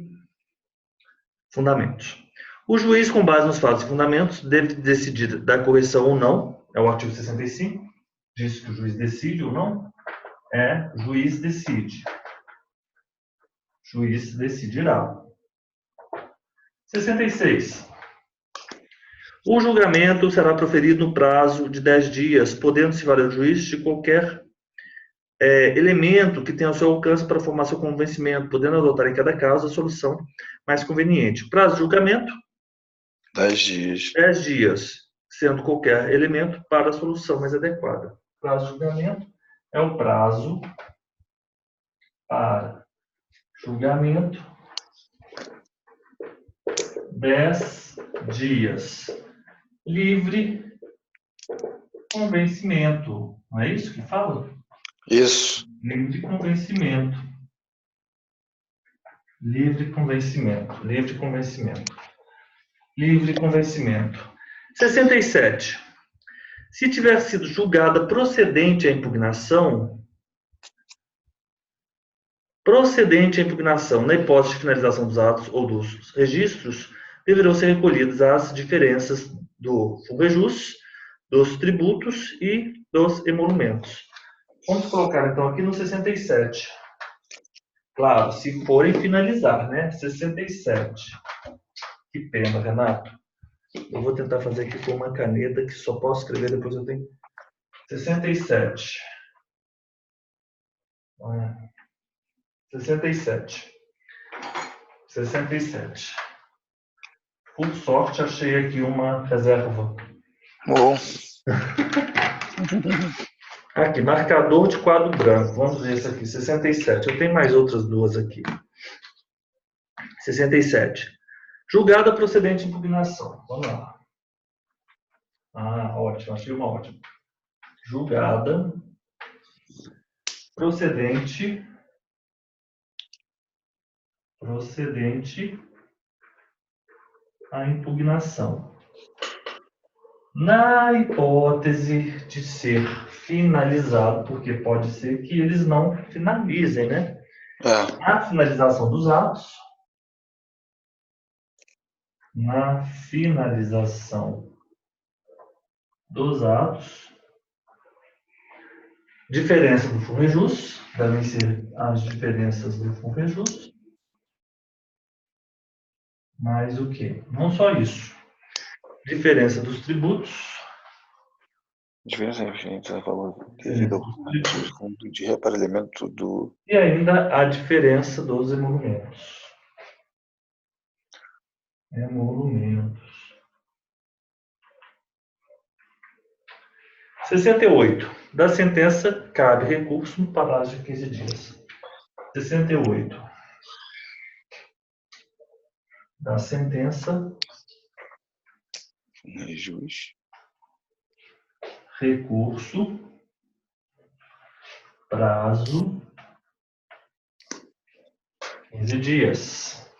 fundamentos. O juiz, com base nos fatos e fundamentos, deve decidir da correção ou não. É o artigo 65. Diz que o juiz decide ou não. Juiz decide. Juiz decidirá. 66. O julgamento será proferido no prazo de 10 dias, podendo-se valer o juiz de qualquer elemento que tenha ao seu alcance para formar seu convencimento, podendo adotar em cada caso a solução mais conveniente. Prazo de julgamento? 10 dias. 10 dias, sendo qualquer elemento para a solução mais adequada. Prazo de julgamento é o prazo para julgamento 10 dias. Livre convencimento. Não é isso que fala? Isso. Livre convencimento. Livre convencimento. Livre convencimento. Livre convencimento. 67. Se tiver sido julgada procedente a impugnação, na hipótese de finalização dos atos ou dos registros, deverão ser recolhidas as diferenças do fulvejus, dos tributos e dos emolumentos. Vamos colocar, então, aqui no 67. Claro, se forem finalizar, né? 67. Que pena, Renato. Eu vou tentar fazer aqui com uma caneta que só posso escrever depois eu tenho. 67. 67. 67. Por sorte, achei aqui uma reserva. Bom. Aqui, marcador de quadro branco. Vamos ver isso aqui, 67. Eu tenho mais outras duas aqui. 67. Julgada procedente de impugnação. Vamos lá. Ótimo, achei uma ótima. Julgada procedente a impugnação. Na hipótese de ser finalizado, porque pode ser que eles não finalizem, né? Na finalização dos atos, diferença do fulvejus, devem ser as diferenças do fulvejus, mais o quê? Não só isso. Diferença dos tributos. Diferença referente valor devido ao fundo de reparelhamento do... E ainda a diferença dos emolumentos. 68. Da sentença, cabe recurso no prazo de 15 dias. 68. Da sentença, recurso, prazo, 15 dias.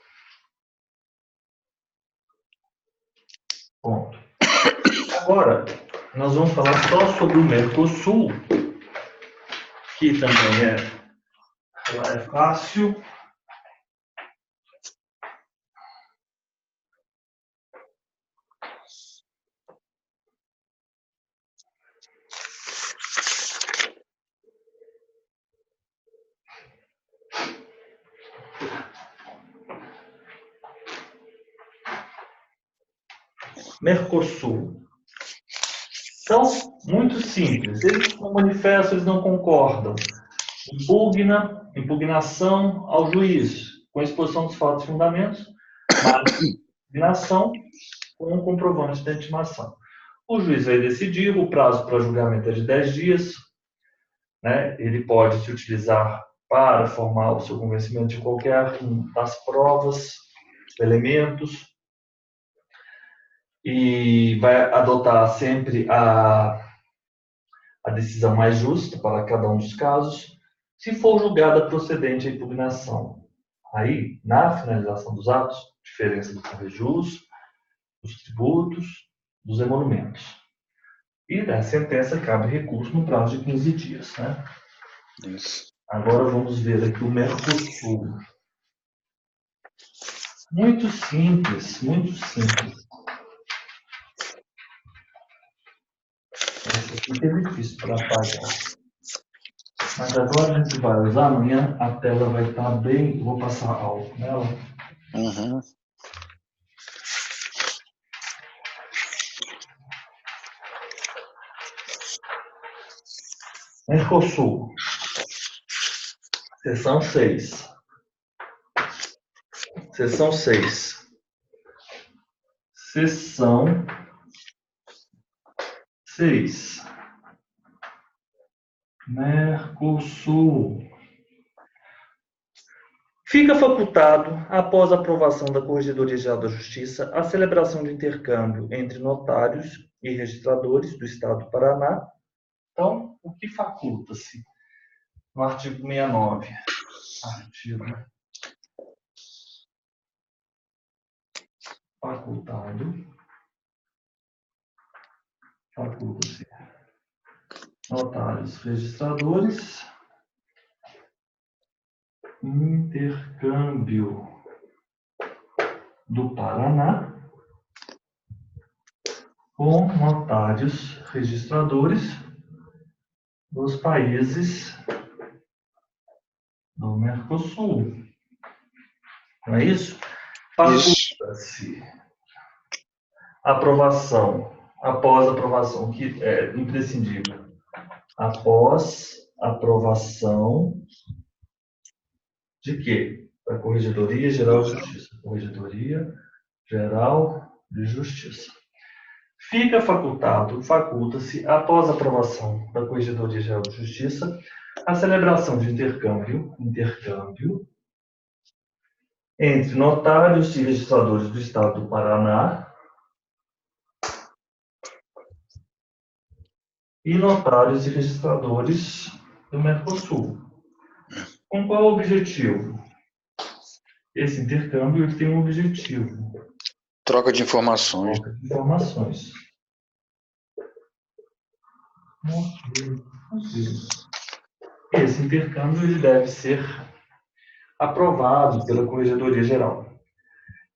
Ponto. Agora, nós vamos falar só sobre o Mercosul, que também é fácil. Mercosul. Então, muito simples. Eles não manifestam, eles não concordam. Impugnação ao juiz, com exposição dos fatos e fundamentos, mas impugnação com um comprovante da intimação. O juiz vai decidir, o prazo para julgamento é de 10 dias, né? Ele pode se utilizar para formar o seu convencimento de qualquer das provas, elementos, e vai adotar sempre a decisão mais justa para cada um dos casos, se for julgada procedente a impugnação. Aí, na finalização dos atos, diferença do fulvejus, dos tributos, dos emolumentos. E da sentença cabe recurso no prazo de 15 dias. Né? Isso. Agora vamos ver aqui o Mercosul. Muito simples, muito simples. Essa aqui é difícil para apagar. Mas agora a gente vai usar, amanhã a tela vai estar bem... Vou passar álcool nela. Uhum. Mercosul. Seção 6. Seção 6. Seção 6. Mercosul. Fica facultado, após a aprovação da Corregedoria Geral da Justiça, a celebração de intercâmbio entre notários e registradores do Estado do Paraná. Então, o que faculta-se? No artigo 69. Artigo facultado. Faculta-se notários registradores. Intercâmbio do Paraná com notários registradores dos países do Mercosul. Não é isso? Faculta-se aprovação, após aprovação, que é imprescindível. Após aprovação de quê? Da Corregedoria Geral de Justiça. Corregedoria Geral de Justiça. Fica facultado, faculta-se, após a aprovação da Corregedoria Geral de Justiça, a celebração de intercâmbio entre notários e registradores do Estado do Paraná e notários e registradores do Mercosul. Com qual objetivo? Esse intercâmbio ele tem um objetivo. Troca de informações. Troca de informações. Esse intercâmbio ele deve ser aprovado pela Corregedoria Geral.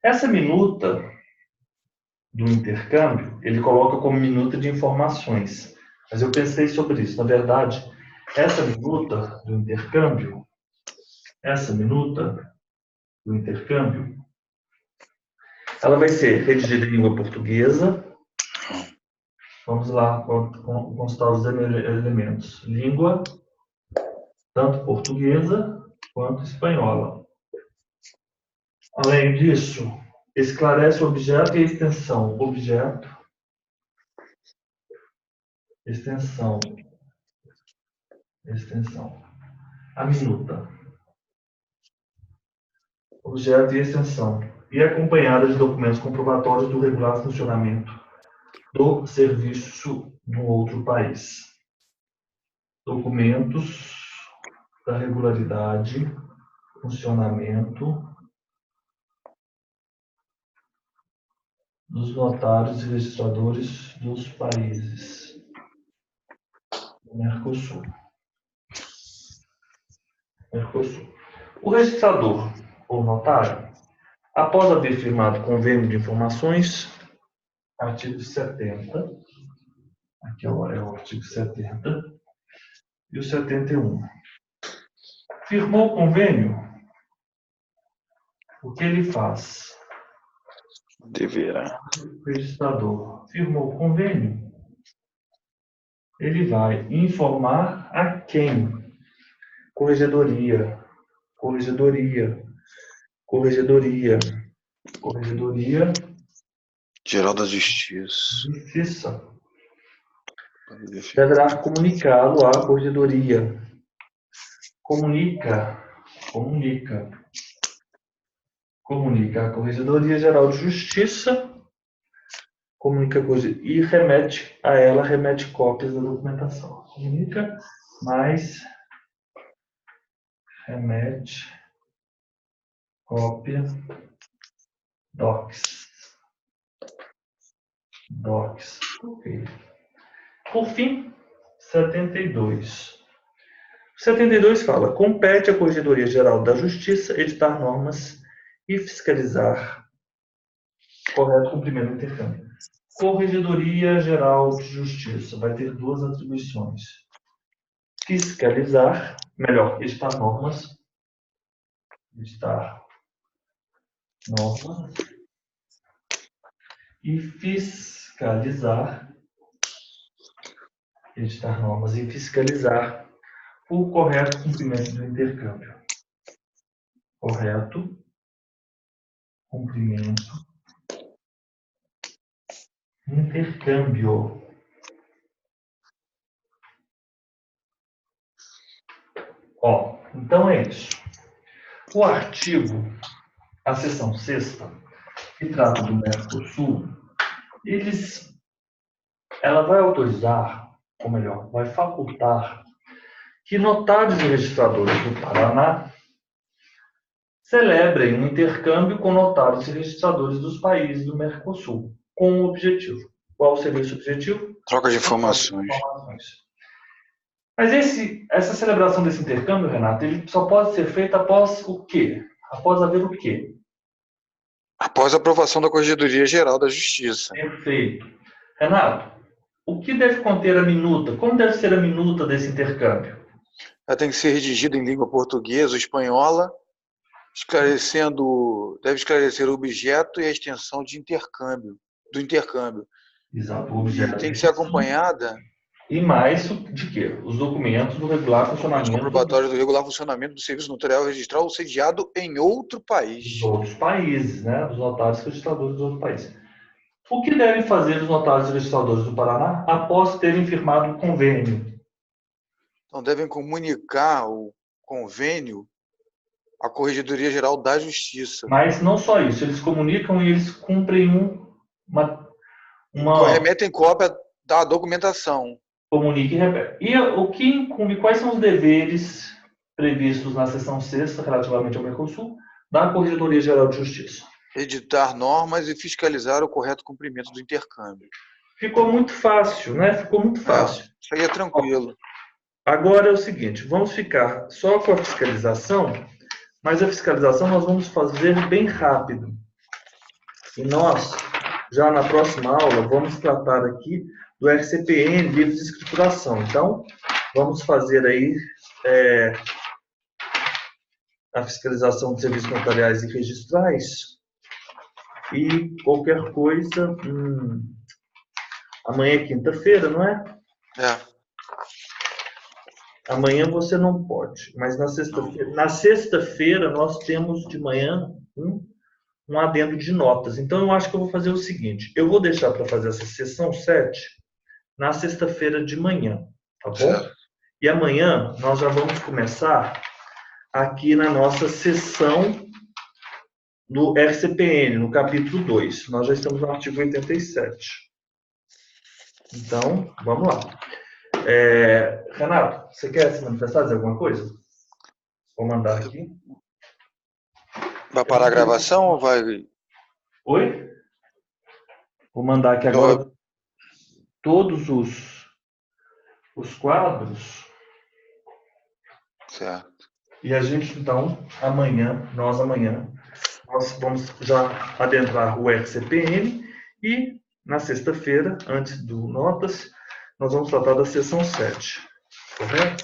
Essa minuta do intercâmbio, ele coloca como minuta de informações. Mas eu pensei sobre isso. Na verdade, essa minuta do intercâmbio, ela vai ser redigida em língua portuguesa. Vamos lá constar os elementos. Língua, tanto portuguesa quanto espanhola. Além disso, esclarece o objeto e a extensão. Objeto, extensão. A minuta. Objeto e extensão. E acompanhada de documentos comprobatórios do regular funcionamento do serviço no outro país. Documentos da regularidade, funcionamento dos notários e registradores dos países do Mercosul. O registrador ou notário, após haver firmado convênio de informações, artigo 70, aqui é o artigo 70, e o 71. Firmou o convênio, o que ele faz? Deverá. O registrador firmou o convênio, ele vai informar a quem? Corregedoria Geral da Justiça. Deverá comunicá-lo à Corregedoria. Comunica à Corregedoria Geral de Justiça, e remete a ela, cópias da documentação. Comunica, mais remete cópia docs. Ok. Por fim, 72. 72 fala: compete à Corregedoria Geral da Justiça editar normas e fiscalizar correto cumprimento do intercâmbio. Corregedoria Geral de Justiça vai ter duas atribuições. Fiscalizar, melhor, editar normas, e fiscalizar, editar normas e fiscalizar o correto cumprimento do intercâmbio. Correto cumprimento intercâmbio. Então é isso. O artigo, a seção 6ª, que trata do Mercosul, ela vai autorizar, ou melhor, vai facultar que notários e registradores do Paraná celebrem um intercâmbio com notários e registradores dos países do Mercosul, com um objetivo. Qual seria esse objetivo? Troca de informações. Mas essa celebração desse intercâmbio, Renato, ele só pode ser feito após o quê? Após haver o quê? Após a aprovação da Corregedoria Geral da Justiça. Perfeito. Renato, o que deve conter a minuta? Como deve ser a minuta desse intercâmbio? Ela tem que ser redigida em língua portuguesa ou espanhola, deve esclarecer o objeto e a extensão do intercâmbio. Exato, o objeto. E tem que ser acompanhada. E mais de quê? Os documentos do regular funcionamento. Comprobatório do regular funcionamento do serviço notarial registral ou sediado em outro país. Dos outros países, né? Dos notários registradores dos outros países. O que devem fazer os notários registradores do Paraná após terem firmado o convênio? Então, devem comunicar o convênio à Corregedoria Geral da Justiça. Mas não só isso, eles comunicam e eles cumprem Então, remetem cópia da documentação. Comunique e repete. E o que incumbe, quais são os deveres previstos na seção 6ª, relativamente ao Mercosul, da Corregedoria Geral de Justiça? Editar normas e fiscalizar o correto cumprimento do intercâmbio. Ficou muito fácil, né? Ficou muito fácil. Isso aí é tranquilo. Agora é o seguinte, vamos ficar só com a fiscalização, mas a fiscalização nós vamos fazer bem rápido. E nós, já na próxima aula, vamos tratar aqui do RCPN, livros de escrituração. Então, vamos fazer aí a fiscalização de serviços notariais e registrais. E qualquer coisa, amanhã é quinta-feira, não é? Amanhã você não pode, mas na sexta-feira nós temos de manhã um adendo de notas. Então eu acho que eu vou fazer o seguinte, eu vou deixar para fazer essa sessão 7 na sexta-feira de manhã, tá bom? E amanhã nós já vamos começar aqui na nossa sessão do RCPN, no capítulo 2. Nós já estamos no artigo 87. Então, vamos lá. Renato, você quer se manifestar, dizer alguma coisa? Vou mandar aqui. Vai parar a gravação ou vai... Oi? Vou mandar aqui agora todos os quadros. Certo. E a gente, então, amanhã nós vamos já adentrar o RCPN e na sexta-feira, antes do Notas, nós vamos tratar da sessão 7. Correto?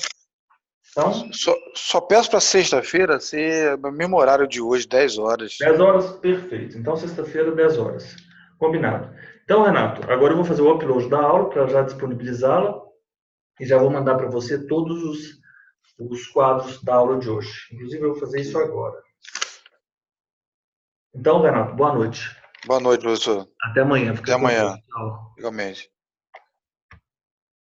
Então, só peço para sexta-feira ser o mesmo horário de hoje, 10 horas. 10 horas, perfeito. Então, sexta-feira, 10 horas. Combinado. Então, Renato, agora eu vou fazer o upload da aula para já disponibilizá-la e já vou mandar para você todos os quadros da aula de hoje. Inclusive, eu vou fazer isso agora. Então, Renato, boa noite. Boa noite, professor. Até amanhã. Até amanhã. Tchau. Igualmente.